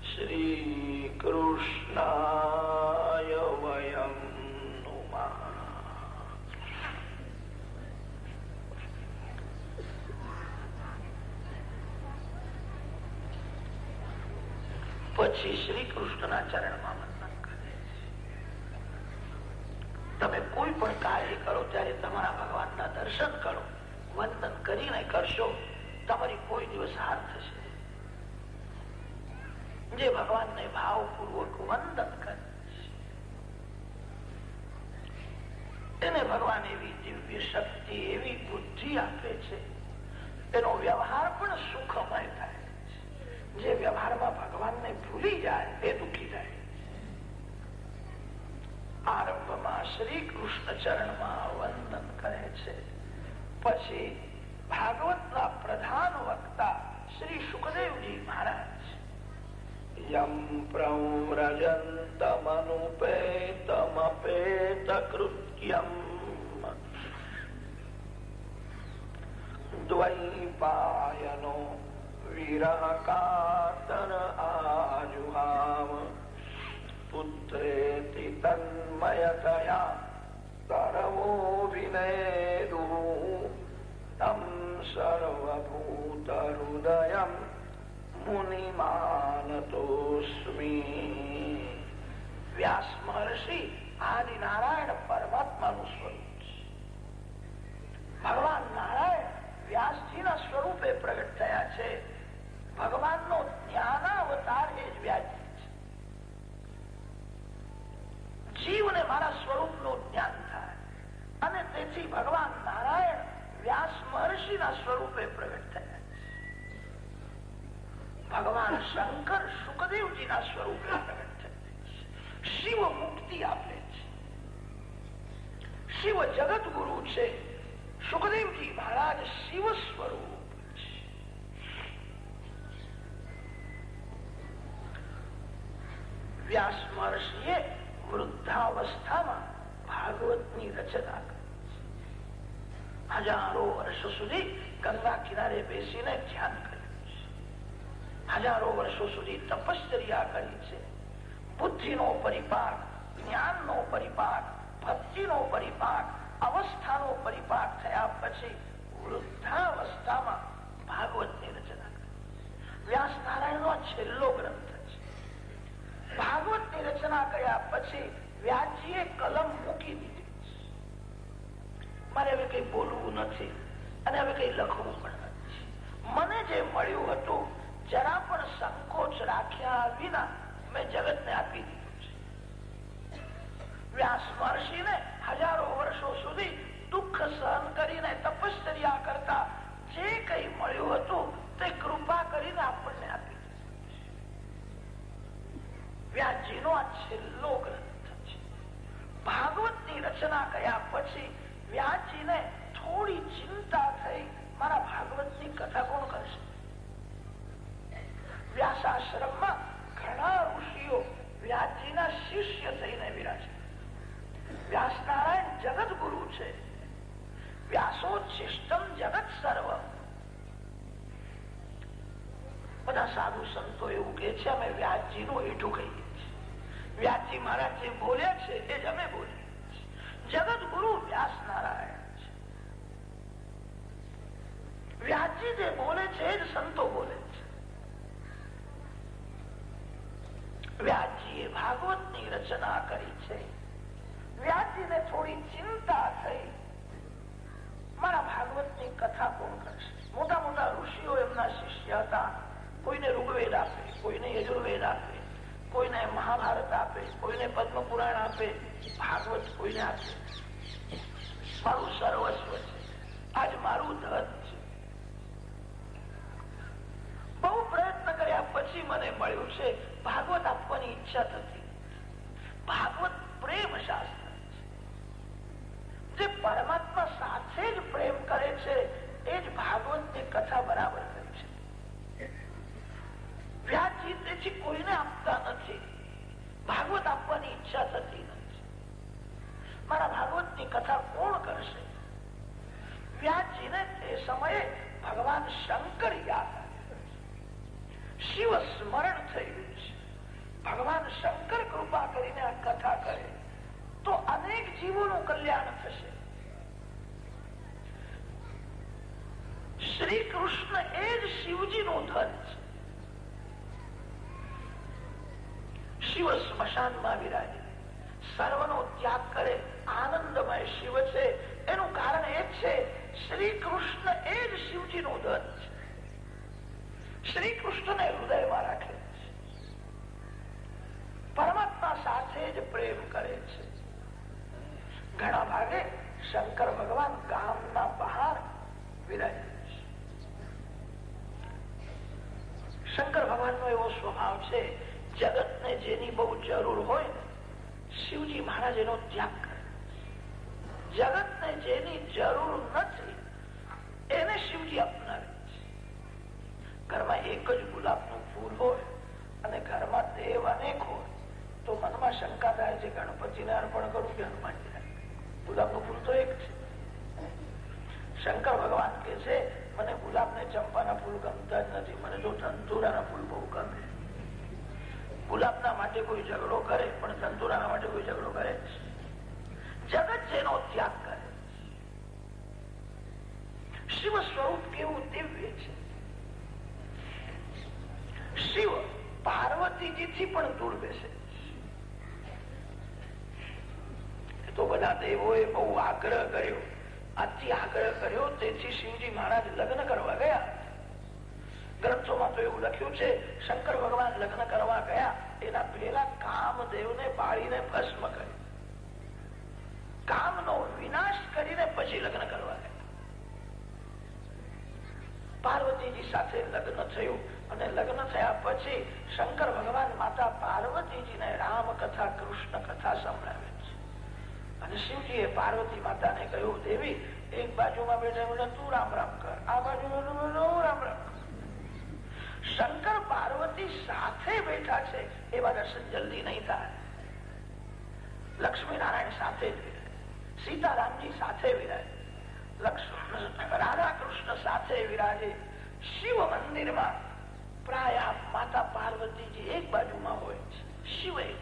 શ્રી કૃષ્ણાય વયમ નુમઃ. પછી શ્રી કૃષ્ણના ચરણમાં વંદન કરે. તમે કોઈ પણ કાર્ય કરો ત્યારે તમારા ભગવાનના દર્શન કરો, વંદન કરીને કરશો, તમારી કોઈ દિવસ હાર થશે. જે ભગવાનને ભાવપૂર્વક વંદન કરે એને ભગવાન એવી દિવ્ય શક્તિ, એવી બુદ્ધિ આપે છે, એનો વ્યવહાર પણ સુખમય થાય. જે વ્યવહારમાં ભગવાનને ભૂલી જાય એ દુઃખી થાય. આરંભમાં શ્રી કૃષ્ણ ચરણમાં વંદન કરે છે. પછી ભાગવતના પ્રધાન વક્તા શ્રી સુખદેવજી મહારાજ યમ પ્રવ્રજંતમનુપેતમપેત કૃત્યમ દ્વૈપાયનો વિરહ કાતર આજુહાવ પુત્રેતિ તન્મયતયા તરવો વિનેદુ તમ સર્વભૂત હૃદયમ મુનિમાનતોસ્મી. વ્યાસ મહર્ષિ આદિ નારાયણ પરમાત્માનું સ્વરૂપ છે. ભગવાન નારાયણ વ્યાસજીના સ્વરૂપે પ્રગટ થયા છે. ભગવાનનો જ્ઞાનાવતાર એ જ વ્યાસજી છે. જીવને મારા સ્વરૂપનું જ્ઞાન થાય અને તેથી ભગવાન નારાયણ વ્યાસ મહર્ષિના સ્વરૂપે પ્રગટ થયા. ભગવાન શંકર સુખદેવજીના સ્વરૂપે પ્રગટ થયા. શિવ મુક્તિ આપે છે. શિવ જગત ગુરુ છે. સુખદેવજી મહારાજ શિવ સ્વરૂપ છે. વ્યાસ મહર્ષિએ વૃદ્ધાવસ્થામાં ભાગવતની રચના કરી. હજારો વર્ષો સુધી ગંગા કિનારે બેસીને ધ્યાન કર્યું છે. હજારો વર્ષો સુધી તપશ્ચર્યા કરી છે. બુદ્ધિનો પરિપાક, જ્ઞાનનો પરિપાક, ભક્તિનો પરિપાક, અવસ્થાનો પરિપાક થયા પછી વૃદ્ધાવસ્થામાં ભાગવતની રચના કરી. વ્યાસ નારાયણનો છેલ્લો ગ્રંથ છે. ભાગવતની રચના કર્યા પછી વ્યાસજીએ કલમ મૂકી દીધી. મારે હવે કઈ બોલવું નથી અને હવે કઈ લખવું પણ નથી. મને જે મળ્યું હતું જરા પણ સંકોચ રાખ્યા વિના મેં જગતને આપી દીધું છે. વ્યાસ મહર્ષિને હજારો વર્ષો સુધી દુઃખ સહન કરીને તપશ્ચર્યા કરતા જે કઈ મળ્યું હતું તે કૃપા કરીને આપણને આપી દીધું. વ્યાસજીનો આ છેલ્લો ગ્રંથ છે. રચના કર્યા પછી વ્યાસજીને થોડી ચિંતા થઈ, મારા ભાગવતની કથા કોણ કરશે? વ્યાસાશ્રમમાં ઘણા ઋષિઓ વ્યાસજીના શિષ્ય થઈને વિરાજે. વ્યાસનારાયણ જગત ગુરુ છે. વ્યાસોચ્છિષ્ટમ જગત સર્વ. બધા સાધુ સંતો એવું કે છે અમે વ્યાસજીનું એઠું કહીએ છીએ. વ્યાસજી મહારાજ જે બોલ્યા છે એ જ અમે બોલીએ. જગત ગુરુ વ્યાસ નારાયણ છે. વ્યાસજી જે બોલે છે એ જ સંતો બોલે છે. વ્યાસજીએ ભાગવતની રચના કરી છે. વ્યાસજીને થોડી ચિંતા થઈ, મારા ભાગવતની કથા કોણ કરશે? મોટા મોટા ઋષિઓ એમના શિષ્ય હતા. કોઈને ઋગ્વેદ આપે, કોઈને યજુર્વેદ આપે, કોઈને મહાભારત આપે, કોઈને પદ્મ પુરાણ આપે, ભાગવત કોઈને આપે. મારું સર્વસ્વ છે, આજ મારું ધન છે. બહુ પ્રયત્ન કર્યા પછી મને મળ્યું છે. ભાગવત આપવાની ઈચ્છા થતી. ભાગવત પ્રેમ શાસ્ત્ર છે. જે પરમાત્મા સાથે જ પ્રેમ કરે છે એ જ ભાગવતની કથા બરાબર કરે છે. વ્યાસજી તેથી કોઈને આપતા નથી. ભાગવત આપવાની ઈચ્છા થતી નથી. મારા ભાગવતની કથા કોણ કરશે? વ્યાસજીને તે સમયે ભગવાન શંકર યાદ આવ્યા. શિવ સ્મરણ થયું છે. ભગવાન શંકર કૃપા કરીને આ કથા કરે તો અનેક જીવોનું કલ્યાણ થશે. શ્રી કૃષ્ણ એ જ શિવજીનું ધન છે. શિવ સ્મશાનમાં વિરાજે, સર્વનો ત્યાગ કરે, આનંદમય શિવ છે. એનું કારણ એ છે શ્રી કૃષ્ણ એ જ શિવજીનું ધન છે. શ્રી કૃષ્ણને હૃદયમાં રાખે છે. પરમાત્મા સાથે જ પ્રેમ કરે છે. ઘણા ભાગે શંકર ભગવાન ગામના બહાર વિરાજે છે. શંકર ભગવાનનો એવો સ્વભાવ છે, જગતને જેની બહુ જરૂર હોય ને શિવજી મહારાજ એનો ત્યાગ કરે. જગતને જેની જરૂર નથી એને શિવજી અપનાવે છે. ઘરમાં એક જ ગુલાબનું ફૂલ હોય અને ઘરમાં દેવ અનેક હોય તો મનમાં શંકા થાય છે ગણપતિને અર્પણ કરું કે હનુમાનજીને? ગુલાબનું ફૂલ તો એક છે. શંકર ભગવાન કે છે મને ગુલાબ ને ચંપાના ફૂલ ગમતા જ નથી, મને તો ધંતુરાના ફૂલ બહુ ગમે. ગુલાબના માટે કોઈ ઝઘડો કરે પણ ધંતુરાના માટે કોઈ ઝઘડો કરે. જગત જેનો ત્યાગ કરે. શિવ સ્વરૂપ કેવું દિવ્ય છે. શિવ પાર્વતીજીથી પણ દૂર બેસે. તો બધા દેવોએ બહુ આગ્રહ કર્યો. આથી આગ્રહ કર્યો તેથી શિવજી મહારાજ લગ્ન કરવા ગયા. ગ્રંથોમાં તો એવું લખ્યું છે શંકર ભગવાન લગ્ન કરવા ગયા એના પહેલા કામદેવને બાળીને ભસ્મ કર્યો. કામનો વિનાશ કરીને પછી લગ્ન કરવા ગયા. પાર્વતીજી સાથે લગ્ન થયું અને લગ્ન થયા પછી શંકર ભગવાન માતા પાર્વતીજીને રામ કથા કૃષ્ણ કથા સંભળાવે છે. અને શિવજીએ પાર્વતી માતાને કહ્યું દેવી એક બાજુમાં બેઠા તું રામ રામ કર, આ બાજુ રામ રામ કર. શંકર પાર્વતી સાથે બેઠા છે એવા દર્શન જલ્દી નહીં થાય. લક્ષ્મી નારાયણ સાથે જ વિરાય, સીતારામજી સાથે વિરાય, રાધા કૃષ્ણ સાથે વિરાજે. શિવ મંદિરમાં પ્રાય માતા પાર્વતીજી એક બાજુમાં હોય છે, શિવ એક.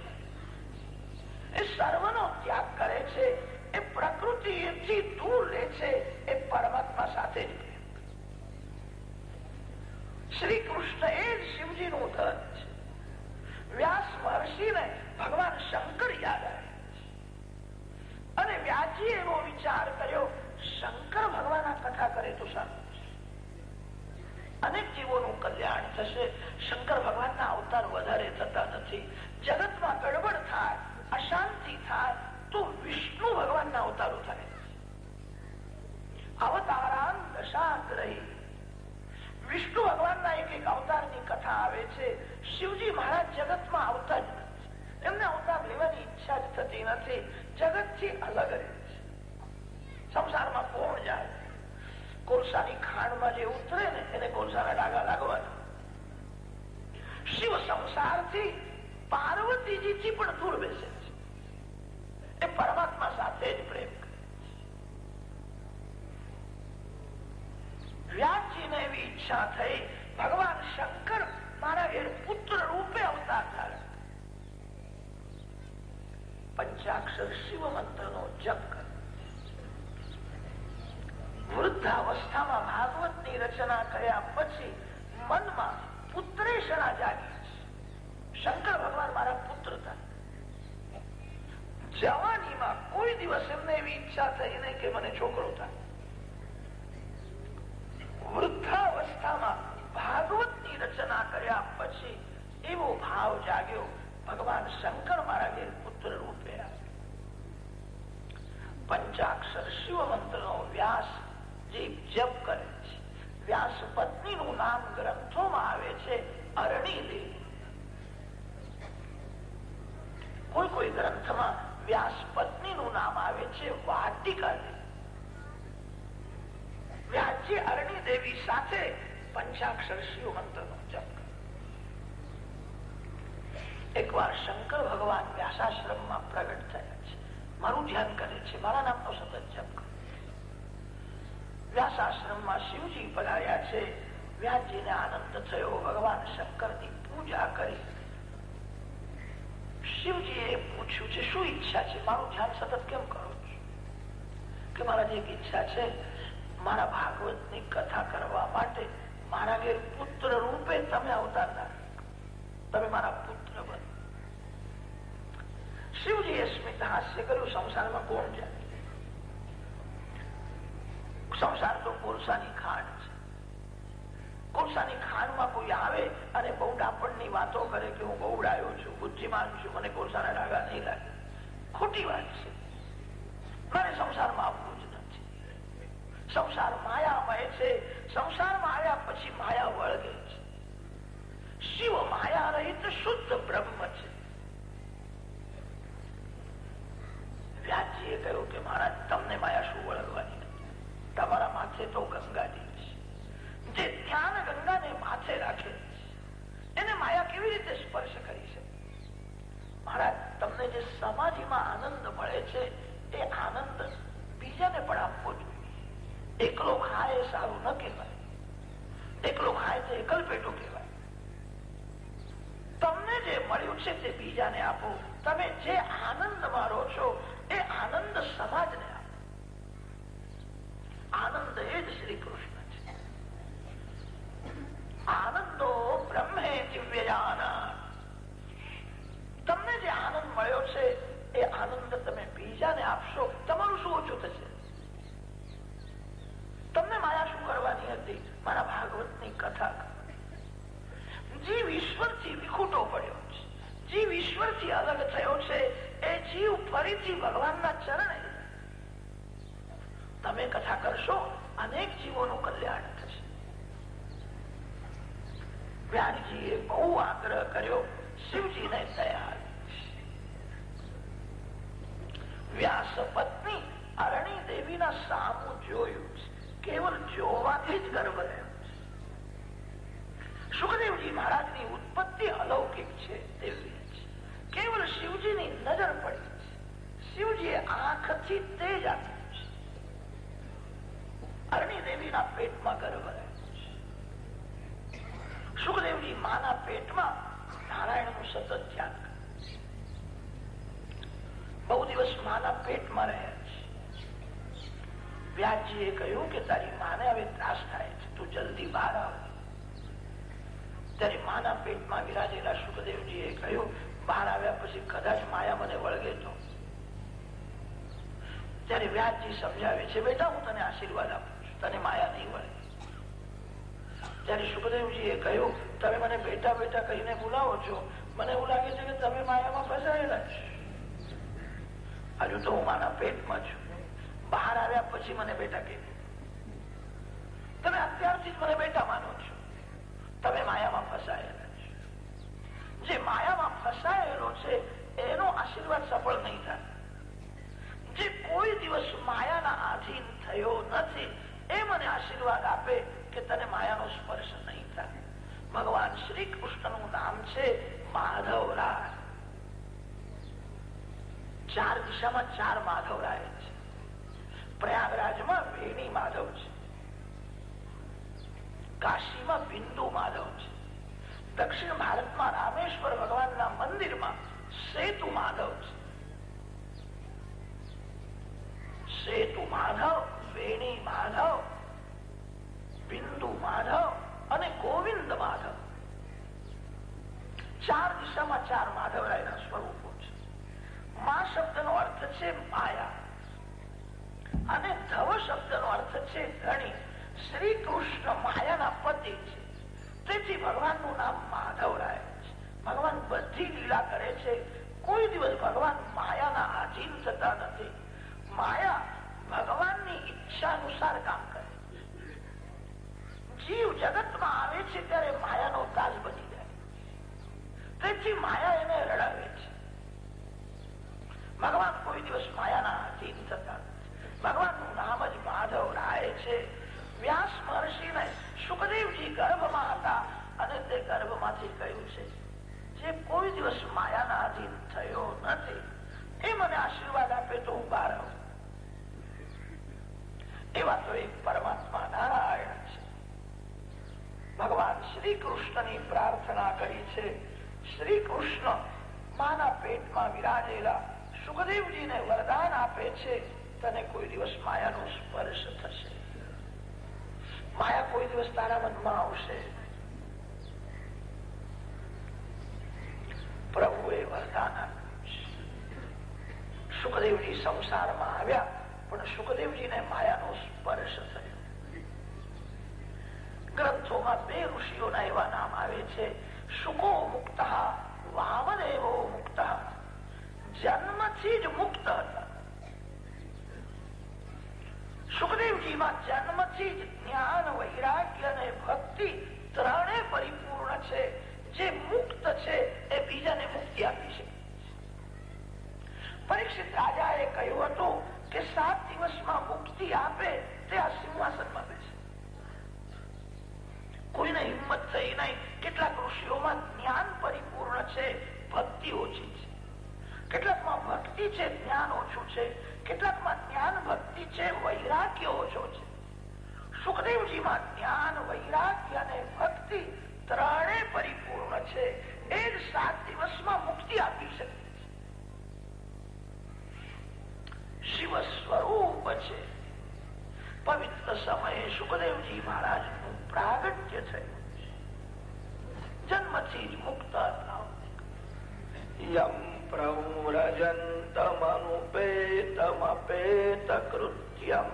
એ સર્વનો ત્યાગ કરે છે, એ પ્રકૃતિથી દૂર રહે છે, એ પરમાત્મા સાથે જ. શ્રી કૃષ્ણ એ જ શિવજીનું ધન છે. વ્યાસ મહર્ષિને ભગવાન શંકર યાદ આવે અને વ્યાસજી એવો વિચાર કર્યો શંકર ભગવાન આ કથા કરે તો સારું, અનેક જીવોનું કલ્યાણ થશે. શંકર ભગવાનના અવતાર વધારે થતા નથી. જગતમાં ગડબડ થાય, અશાંતિ થાય તો વિષ્ણુ ભગવાનના અવતારો થાય. અવતારાન દશાગ્રહી વિષ્ણુ ભગવાનના એક એક અવતારની કથા આવે છે. શિવજી મહારાજ જગતમાં આવતા જ નથી. એમને અવતાર લેવાની ઈચ્છા જ થતી નથી. જગતથી અલગ રહે છે. સંસારમાં કોણ જાય? કોલસાની ખાણમાં જે ઉતરે ને એને કોલસાના ડાગા લાગવાના. શિવ સંસારથી પાર્વતીજીથી પણ દૂર બેસે છે. એ પરમાત્મા સાથે જ પ્રેમ કરે. વ્યાસજીને એવી ઈચ્છા થઈ ભગવાન શંકર મારા ઘેર પુત્ર રૂપે અવતાર ધારણ. પંચાક્ષર શિવ મંત્રનો જપ કરે. વૃદ્ધાવસ્થામાં ભાગવતની રચના કર્યા પછી મનમાં પુત્રેષણા જાગી. શંકર ભગવાન મારા પુત્ર થાય. જવાનીમાં કોઈ દિવસ એમને એવી ઈચ્છા થઈ નહીં કે મને છોકરો થાય. વૃદ્ધાવસ્થામાં ભાગવતની રચના કર્યા પછી એવો ભાવ જાગ્યો ભગવાન શંકર મારા ઘેર પુત્ર રૂપે. પંચાક્ષર શિવ મંત્રનો વ્યાસ જે જપ કરે છે, વ્યાસ પત્નીનું નામ ગ્રંથોમાં આવે છે અરણી દેવી. કોઈ કોઈ ગ્રંથમાં વ્યાસ પત્નીનું નામ આવે છે વાટિકા દેવી. વ્યાસજી અરણી દેવી સાથે પંચાક્ષર શિવ મંત્રનો જપ કરે. એકવાર શંકર ભગવાન વ્યાસાશ્રમમાં પ્રગટ થયા છે. મારું ધ્યાન કરે છે, મારા નામનો સતત જપ કરે. વ્યાસાશ્રમમાં શિવજી પધાર્યા છે. વ્યાસજીને આનંદ થયો. ભગવાન શંકરની પૂજા કરી. શિવજીએ પૂછ્યું છે શું ઈચ્છા છે? મારું ધ્યાન સતત કેમ કરો છો? કે મારા એક ઈચ્છા છે, મારા ભાગવતની કથા કરવા માટે મારા ઘેર પુત્ર રૂપે તમે અવતાર ધારણ. તમે મારા પુત્ર બનો. શિવજીએ સ્મિત હાસ્ય કર્યું. સંસારમાં કોણ જાય? સંસાર તો કોલસાની ખાણ છે. કોલસાની ખાણમાં કોઈ આવે અને બહુ ડાપણની વાતો કરે કે હું ગૌડાયો છું, બુદ્ધિમાન છું, મને કોલસાના ડાગા નહીં લાગે. ખોટી વાત છે. મારે સંસારમાં આવવું જ નથી. સંસાર માયામય છે. સંસારમાં આવ્યા પછી માયા વળગે છે. શિવ માયા રહિત શુદ્ધ બ્રહ્મ છે. વ્યાસજીએ કહ્યું કે મહારાજ તમને માયા શું વળગવાની નથી? તમારા માથે તો ગંગાજી છે. જે ધ્યાન ગંગાને માથે રાખે એને માયા કેવી રીતે સ્પર્શ કરી શકે? મહારાજ તમને જે સમાધિમાં આનંદ મળે છે એ આનંદ બીજાને પણ આપવો જોઈએ. એકલો ખાય એ સારું ન કહેવાય. એકલો ખાય તો એકલ પેટો કહેવાય. તમને જે મળ્યું છે તે બીજાને આપો. તમે જે આનંદ મારો છો એ આનંદ સમાજને આપો. આનંદ એ જ શ્રી કૃષ્ણ છે. આનંદો બ્રહ્મે દિવ્યજાના. તમને જે આનંદ મળ્યો છે એ આનંદ તમે બીજાને આપશો. તમારું શું ઓછું થશે? તમને માયા શું કરવાની હતી? મારા ભાગવતની કથા. જીવ ઈશ્વરથી વિખૂટો પડ્યો છે. જીવ ઈશ્વરથી અલગ થયો છે. એ જીવ ફરીથી ભગવાનના ચરણે. તમે કથા કરશો, અનેક જીવોનું કલ્યાણ થશે. વ્યાસજીએ બહુ આગ્રહ કર્યો. શિવજીને દયા. વ્યાસ પત્ની અરણી દેવીના સામું જોયું. કેવલ જોવાથી જ ગર્વ રહ્યો. સુખદેવજી મહારાજની ઉત્પત્તિ અલૌકિક છે. કેવલ શિવજીની નજર પડી છે. શિવજીએ આંખથી તેજ આપ્યું છે. અરણી દેવીના પેટમાં ગર્ભ રહ્યો છે. સુખદેવજી માના પેટમાં નારાયણનું સતત ધ્યાન કરે. બહુ દિવસ માના પેટમાં રહ્યા છે. વ્યાસજીએ કહ્યું કે તારી માને હવે ત્રાસ થાય છે, તું જલ્દી બહાર આવ. ત્યારે માના પેટમાં વિરાજેલા સુખદેવજીએ કહ્યું બહાર આવ્યા પછી કદાચ માયા મને વળગે તો. ત્યારે વ્યાસજી સમજાવે છે બેટા હું તને આશીર્વાદ આપું છું, તને માયા નહીં વળે. ત્યારે સુખદેવજીએ કહ્યું તમે મને બેટા બેટા કહીને બોલાવો છો, મને એવું લાગે છે કે તમે માયામાં ફસાયેલા છો. હજુ તો હું માના પેટમાં છું. બહાર આવ્યા પછી મને બેટા કહેવું. તમે અત્યારથી જ મને બેટા માનો છો. તમે માયામાં ફસાયેલા છો. જે માયામાં ફસાયેલો છે એનો આશીર્વાદ સફળ નહીં થાય. કૃષ્ણનું નામ છે માધવરાય. 4 દિશામાં 4 માધવરાય છે. પ્રયાગરાજમાં વેણી માધવ છે, કાશીમાં બિંદુ માધવ છે, દક્ષિણ ભારતમાં રામેશ્વર ભગવાનના મંદિરમાં સેતુ માધવ છે. સેતુ માધવ, વેણી માધવ, બિંદુ માધવ અને ગોવિંદ માધવ. 4 દિશામાં 4 માધવરાયના સ્વરૂપો છે. મા શબ્દનો અર્થ છે માયા અને ધવ શબ્દનો અર્થ છે ધણી. શ્રી કૃષ્ણ માયાના પતિ છે, તેથી ભગવાનનું નામ માધવરાય છે. ભગવાન બધી લીલા કરે છે, કોઈ દિવસ ભગવાન માયાના આધીન થતા નથી. માયા ભગવાનની ઈચ્છા અનુસાર કામ કરે. જીવ જગતમાં આવે છે ત્યારે માયાનો દાસ બની જાય, તેથી માયા એને રડાવે છે. ભગવાન કોઈ દિવસ માયાના આધીન થતા નથી. ભગવાનનું નામ જ માધવરાય છે. વ્યાસ મહર્ષિને સુખદેવજી ગર્ભમાં હતા અને તે ગર્ભમાંથી કહ્યું છે, જે કોઈ દિવસ માયાના આધીન થયો નથી એ મને આશીર્વાદ આપે તો હું બહાર આવું. એવા તો એક પરમાત્મા નારાયણ છે. ભગવાન શ્રી કૃષ્ણની પ્રાર્થના કરી છે. શ્રી કૃષ્ણ માના પેટમાં વિરાજેલા સુખદેવજીને વરદાન આપે છે, તને કોઈ દિવસ માયાનો સ્પર્શ થશે, માયા કોઈ દિવસ તારા મનમાં આવશે. પ્રભુએ વરદાન આપ્યું છે. સુખદેવજી સંસારમાં આવ્યા પણ સુખદેવજીને માયાનો સ્પર્શ થયો. ગ્રંથોમાં 2 ઋષિઓના એવા નામ આવે છે, શુકો મુક્ત, વામદેવો મુક્ત. જન્મથી જ મુક્ત હતા. સુખદેવજીમાં જન્મથી જ જ્ઞાન, વૈરાગ્ય અને ભક્તિ ત્રણે પરિપૂર્ણ છે. જે મુક્ત છે એ બીજાને મુક્તિ આપી શકે. પરીક્ષિત રાજાએ કહ્યું હતું કે 7 દિવસમાં મુક્તિ આપે તે આ સિંહાસનમાં બેસે. કોઈને હિંમત થઈ નહીં. કેટલાક ઋષિઓમાં જ્ઞાન પરિપૂર્ણ છે, ભક્તિ ઓછી છે. કેટલાકમાં ભક્તિ છે, જ્ઞાન ઓછું છે. કેટલાકમાં જ્ઞાન ભક્તિ છે, વૈરાગ્ય ઓછો છે. સુખદેવજીમાં જ્ઞાન, વૈરાગ્ય અને ભક્તિ ત્રણે પરિપૂર્ણ છે. એ જ 7 દિવસમાં મુક્તિ આપી શકે છે. શિવ સ્વરૂપ છે. પવિત્ર સમયે સુખદેવજી મહારાજનું પ્રાગટ્ય થયું. જન્મથી જ મુક્ત હતા. યમ પ્રવ્રજંતમનુપેતમપેત કૃત્યમ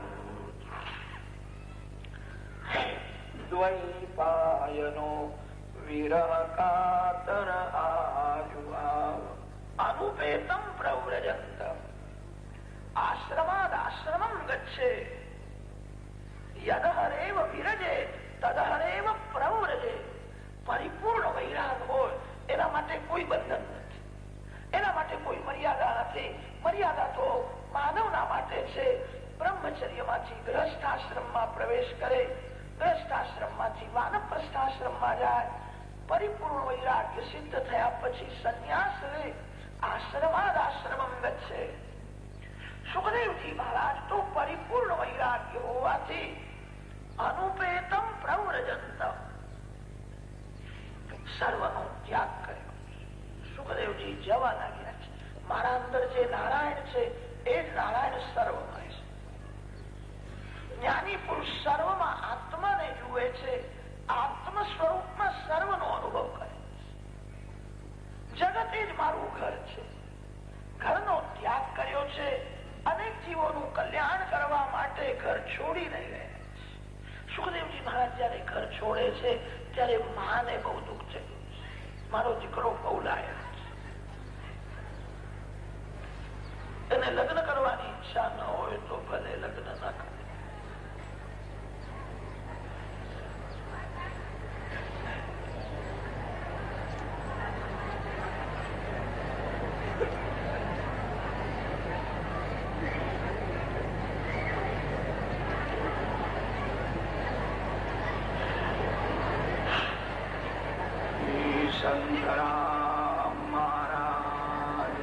દ્વૈપાયનો વિરહ કાતર આયુઆવ. અનુપેતમ પ્રવ્રજંતમ, આશ્રમાદ આશ્રમમ ગચ્છે, યદહરેવ વિરજે તદહરેવ પ્રવ્રજે. પરિપૂર્ણ વૈરાગ હોય એના માટે કોઈ બંધન નથી, એના માટે કોઈ મર્યાદા નથી. મર્યાદા તો માનવના માટે છે. બ્રહ્મચર્યમાંથી ગ્રહસ્થાશ્રમમાં પ્રવેશ કરે, ગ્રહસ્થાશ્રમમાંથી વાનપ્રસ્થાશ્રમમાં જાય. પરિપૂર્ણ વૈરાગ્ય સિદ્ધ થયા પછી સંન્યાસ લે. આશ્રમાદ આશ્રમમ ગચ્છે. સુખદેવજી મહારાજ તો પરિપૂર્ણ વૈરાગ્ય હોવાથી અનુપેતમ પ્રવ્રજંતમ, સર્વનો ત્યાગ કર્યો. સુખદેવજી જવા લાગ્યા છે. મારા અંદર જે નારાયણ છે એ જ નારાયણ સર્વમાં છે. જ્ઞાની પુરુષ સર્વમાં આત્માને જુએ છે, આત્મ સ્વરૂપમાં સર્વનો અનુભવ કરે છે. જગત એ જ મારું ઘર છે. ઘરનો ત્યાગ કર્યો છે. અનેક જીવોનું કલ્યાણ કરવા માટે ઘર છોડી નહીં ગયા. સુખદેવજી મહારાજ જયારે ઘર છોડે છે ત્યારે માને બહુ દુઃખ થયું છે. મારો દીકરો બહુ લાયક છે, એને લગ્ન કરવાની ઈચ્છા ન હોય તો ભલે લગ્ન ના કરે. શંકરામ મહારાજ.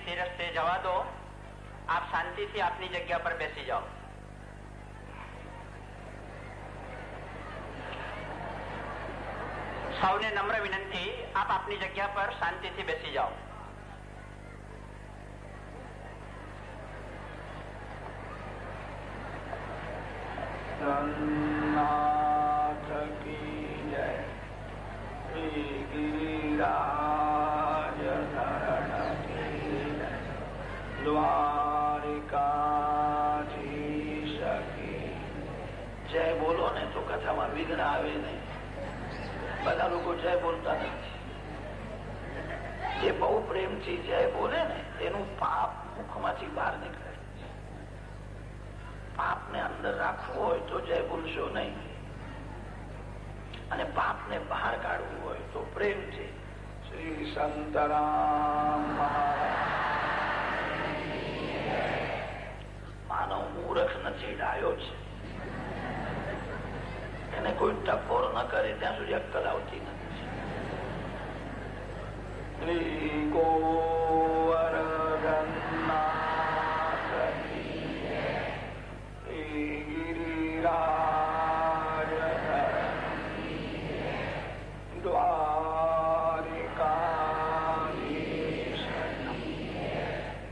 તે રસ્તે જવા દો. આપ શાંતિથી આપની જગ્યા પર બેસી જાઓ. સૌને નમ્ર વિનંતી, આપ આપની જગ્યા પર શાંતિથી બેસી જાઓ. નાથ કી જય. શ્રી ગિરિરાજ ધરણ કી જય. દ્વારિકાધીશ કી જય. બોલો ને તો કથામાં વિઘ્ન આવે નહીં. બધા લોકો જય બોલતા નથી. જે બહુ પ્રેમથી જય બોલે ને તેનું પાપ મુખમાંથી બહાર નીકળે. પાપને અંદર રાખવું હોય તો જય બોલશો નહીં, અને પાપને બહાર કાઢવું હોય તો પ્રેમથી શ્રી સંતરામ મહારાજ. માનવ મૂર્ખ નથી, ડાયો છે. એને કોઈ ટકોર ન કરે ત્યાં સુધી અક્કલ આવતી નથી. શ્રી ગોવર્ધનનાથ ગિરિરાજ દ્વારિકાધીશ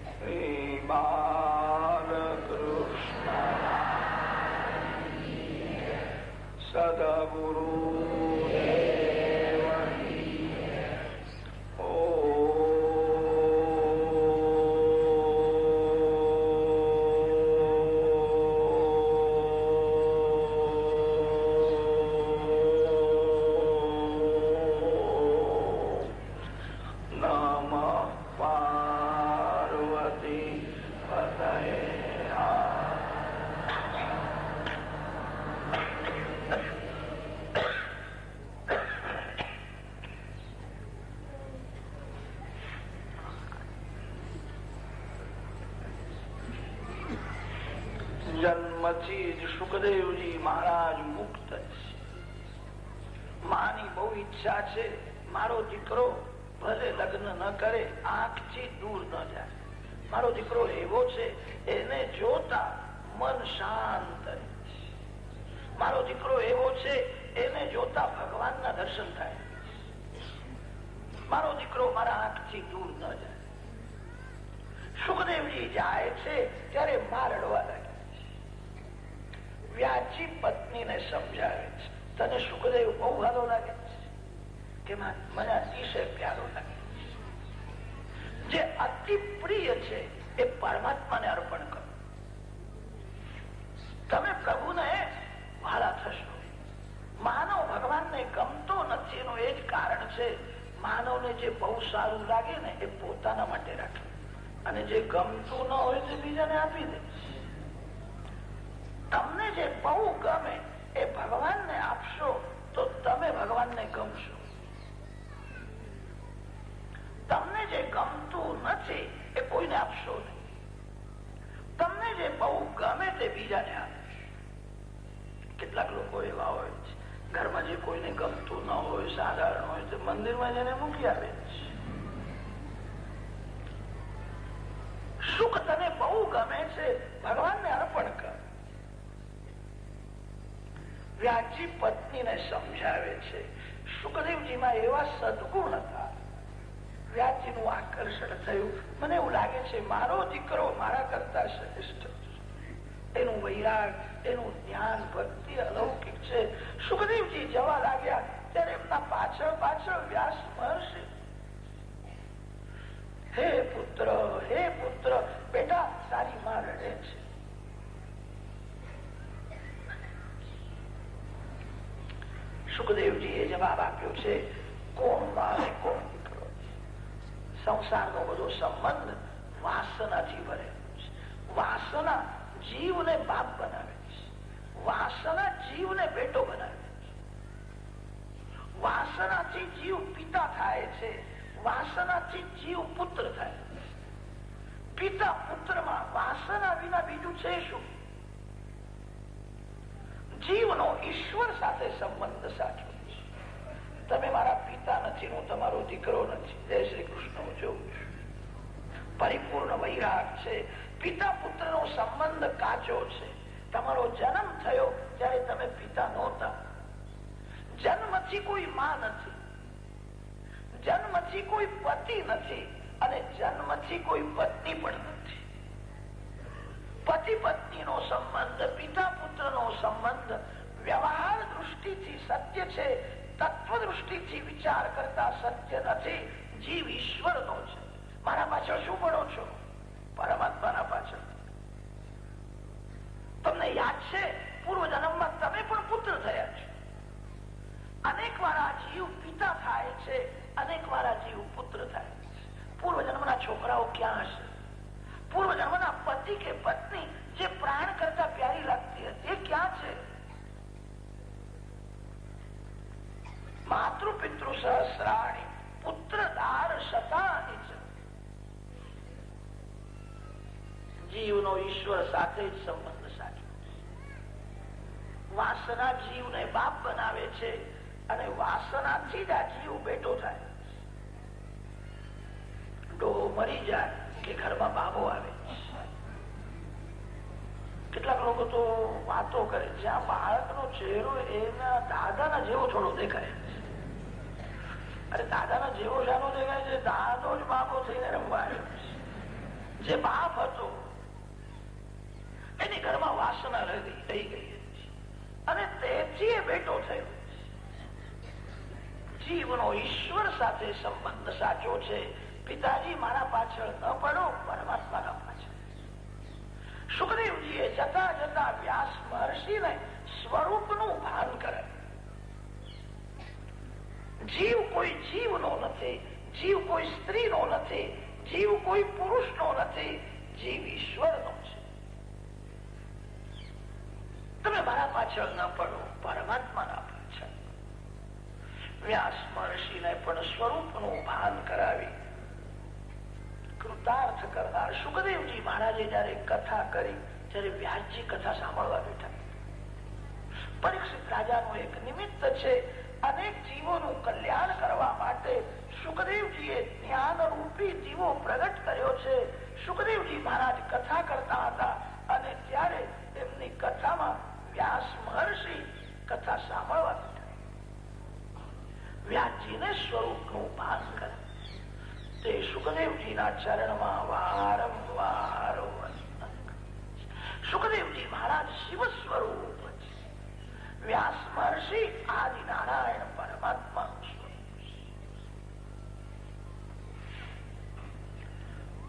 શ્રી બાલકૃષ્ણ સદગુરુ જન્મથી જ સુખદેવજી મહારાજ મુક્ત છે. માની બહુ ઈચ્છા છે મારો દીકરો ભલે લગ્ન ન કરે, આંખથી દૂર ન જાય. મારો દીકરો એવો છે એને જોતા મન શાંત રહે. મારો દીકરો એવો છે એને જોતા ભગવાનના દર્શન થાય. મારો દીકરો મારા આંખથી દૂર ન જાય. સુખદેવજી જાય છે ત્યારે માં રડવા લાગે. વ્યાજી પત્નીને સમજાવે છે, તને સુખદેવ બહુ ભાલો લાગે છે કે મને અતિશય પ્યારો લાગે છે. જે અતિ પ્રિય છે એ પરમાત્માને અર્પણ કરો. તમે પ્રભુને ભાલા થશો. માનવ ભગવાનને ગમતો નથી એનું એ જ કારણ છે. માનવને જે બહુ સારું લાગે ને એ પોતાના માટે રાખે, અને જે ગમતું ન હોય તે બીજાને આપી દે. તમને જે બહુ ગમે એ ભગવાનને આપશો તો તમે ભગવાનને ગમશો. તમને જે ગમતું નથી એ કોઈને આપશો નહીં. તમને જે બહુ ગમે તે બીજાને આપશો. કેટલાક લોકો એવા હોય છે, ઘરમાં જે કોઈને ગમતું ન હોય, સાધારણ હોય તો મંદિરમાં જઈને મૂકી આવે છે. સુખ તને બહુ ગમે છે, ભગવાનને અર્પણ કર. વ્યાજી પત્નીને સમજાવે છે. સુખદેવજીમાં એવા સદગુણ હતા. વ્યાજીનું આકર્ષણ થયું. મને એવું લાગે છે મારો દીકરો મારા કરતા શ્રેષ્ઠ છે. એનું વૈરાગ, એનું જ્ઞાન, ભક્તિ અલૌકિક છે. સુખદેવજી જવા લાગ્યા ત્યારે એમના પાછળ પાછળ વ્યાસ મહર્ષિ, હે પુત્ર, હે પુત્ર, બેટા તારી માં રડે છે. સુખદેવજીએ જવાબ આપ્યો છે, કોણ મારે કોણ દીકરો. સંસારનો બધો સંબંધ વાસનાથી ભરેલો છે. વાસના જીવને બાપ બનાવે છે, વાસના જીવને બેટો બનાવે છે, વાસનાથી જીવ પિતા થાય છે, વાસનાથી જીવ પુત્ર થાય છે. પિતા પુત્રમાં વાસના વિના બીજું છે શું? જીવનો ઈશ્વર સાથે સંબંધ સાચો છે. તમે મારા પિતા નથી, હું તમારો દીકરો નથી. જય શ્રી કૃષ્ણ હું જોઉં છું. પરિપૂર્ણ વૈરાગ છે. પિતા પુત્ર નો સંબંધ કાચો છે. તમારો જન્મ થયો ત્યારે તમે પિતા નહોતા. જન્મથી કોઈ માં નથી, જન્મથી કોઈ પતિ નથી, અને જન્મથી કોઈ પત્ની પણ નથી. પતિ પત્ની નો સંબંધ, પિતા પુત્ર નો સંબંધ વ્યવહાર દૃષ્ટિથી સત્ય છે, તત્વ દૃષ્ટિથી વિચાર કરતા સત્ય નથી. જીવ ઈશ્વર નો છે. મારા પાછળ શું પડો છો? પરમાત્માના પાછળ. તમને યાદ છે પૂર્વ જન્મમાં તમે પણ પુત્ર થયા છો. અનેક વાર આ જીવ પિતા થાય છે, અનેક વાર આ જીવ પુત્ર થાય છે. પૂર્વ જન્મના છોકરાઓ ક્યાં હશે? પૂર્વ જન્મના પતિ કે પત્ની જે પ્રાણ કરતા પ્યારી લાગતી હતી, એ ક્યાં છે? માતૃ પિતૃ સહસ્રાણી પુત્ર દાર શતાની છે. જીવનો ઈશ્વર સાથે જ સંબંધ સાચો. વાસના જીવને બાપ બનાવે છે, અને વાસનાથી જ આ જીવ બેટો થાય. ડોહો મરી જાય કે ઘરમાં બાબો આવે. કેટલાક લોકો તો વાતો કરે, જ્યાં બાળકનો ચહેરો એના દાદાના જેવો થોડો દેખાય. અરે દાદાના જેવો શાનો દેખાય છે? દાદો જ બાપો થઈને રમવા આવ્યો. જે બાપ હતો એની ઘરમાં વાસના રહી ગઈ અને તેથી એ બેટો થયો. જીવનો ઈશ્વર સાથે સંબંધ સાચો છે. પિતાજી મારા પાછળ ન પડો, પરમાત્માના પાછળ. સુખદેવજીએ જતા જતા વ્યાસ મહર્ષિને સ્વરૂપનું ભાન કરાવ્યું. જીવ કોઈ જીવનો નથી, જીવ કોઈ સ્ત્રીનો નથી, જીવ કોઈ પુરુષનો નથી, જીવ ઈશ્વરનો છે. તમે મારા પાછળ ન પડો, પરમાત્માના પાછળ. વ્યાસ મહર્ષિને પણ સ્વરૂપનું ભાન કરાવી કૃતાર્થ કરનાર સુખદેવજી મહારાજે જયારે કથા કરી, ત્યારે વ્યાસજી કથા સાંભળવા બેઠા. પરીક્ષિત રાજાનું એક નિમિત્ત છે. અનેક જીવોનું કલ્યાણ કરવા માટે સુખદેવજીએ જ્ઞાન રૂપી દીવો પ્રગટ કર્યો છે. સુખદેવજી મહારાજ કથા કરતા હતા, અને ત્યારે તેમની કથામાં વ્યાસ મહર્ષિ કથા સાંભળવા બેઠા. વ્યાસજીને સ્વરૂપનું ભાન કરે. તે સુખદેવજીના ચરણમાં વારંવાર સુખદેવજી મહારાજ શિવ સ્વરૂપ છે. વ્યાસ મહર્ષિ આદિ નારાયણ પરમાત્માનું સ્વરૂપ છે.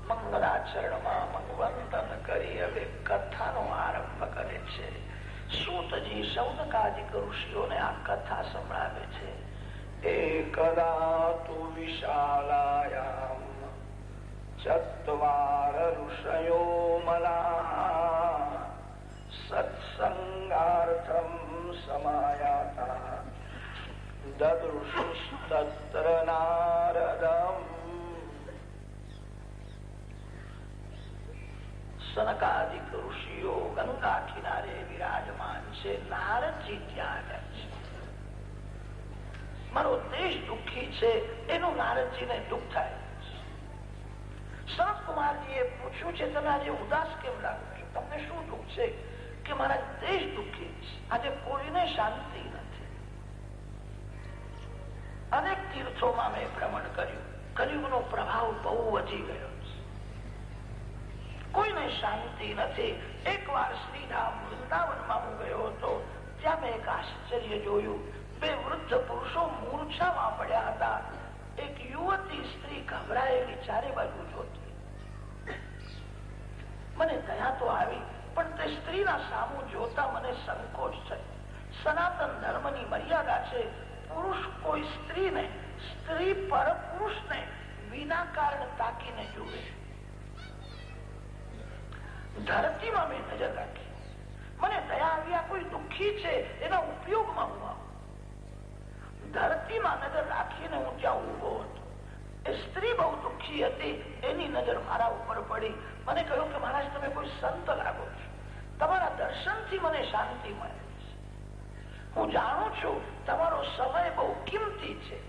મંગલાચરણમાં મંગવંતન કરી હવે કથાનો આરંભ કરે છે. સૂતજી સૌનકાદિક ઋષિઓને આ કથા સંભળાવે છે. એકદા તુ વિશાલાયામ ચત્વાર ઋષયો મલાઃ સત્સંગાર્થમ સમાયાતા દદૃશુસ્તત્ર નારદમ. સનકાદિક ઋષિઓ ગંગા કિનારે વિરાજમાન છે. નારદજી ત્યાં આવ્યા છે. મારો દેશ દુઃખી છે એનું નારદજીને દુઃખ થાય. સનત કુમારજીએ પૂછ્યું છે, તમે આજે ઉદાસ કેમ લાગો છો? તમને શું દુઃખ છે? કે મારા દેશ દુઃખી છે. આજે કોઈને શાંતિ નથી. અનેક તીર્થોમાં મેં ભ્રમણ કર્યું. કલિયુગનો પ્રભાવ બહુ વધી ગયો છે. કોઈને શાંતિ નથી. એકવાર શ્રીધામ વૃંદાવનમાં હું ગયો હતો. ત્યાં મેં એક આશ્ચર્ય જોયું. બે વૃદ્ધ પુરુષો મૂર્છામાં પડ્યા હતા. એક યુવતી સ્ત્રી ગભરાયેલી ચારે બાજુ જોતી. મને દયા તો આવી, પણ તે સ્ત્રીના સામું જોતા મને સંકોચ થયો. સનાતન ધર્મની મર્યાદા છે પુરુષ કોઈ સ્ત્રીને, સ્ત્રી પર પુરુષને વિના કારણ તાકીને જુએ. ધરતીમાં મેં નજર રાખી, મને દયા આવ્યા કોઈ દુઃખી છે એના ઉપયોગમાં હું આવું. ધરતીમાં નજર રાખીને હું ત્યાં ઉભો હતો. એ સ્ત્રી બહુ દુઃખી હતી, એની નજર મારા ઉપર પડી. મને કહ્યું કે મહારાજ તમે કોઈ સંત લાગો છો, તમારા દર્શનથી મને શાંતિ મળે છે. હું જાણું છું તમારો સમય બહુ કિંમતી છે,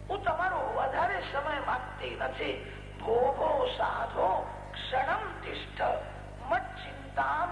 હું તમારો વધારે સમય માંગતી નથી. ભોગો સાધો ક્ષણમ તિષ્ઠ મત ચિંતામ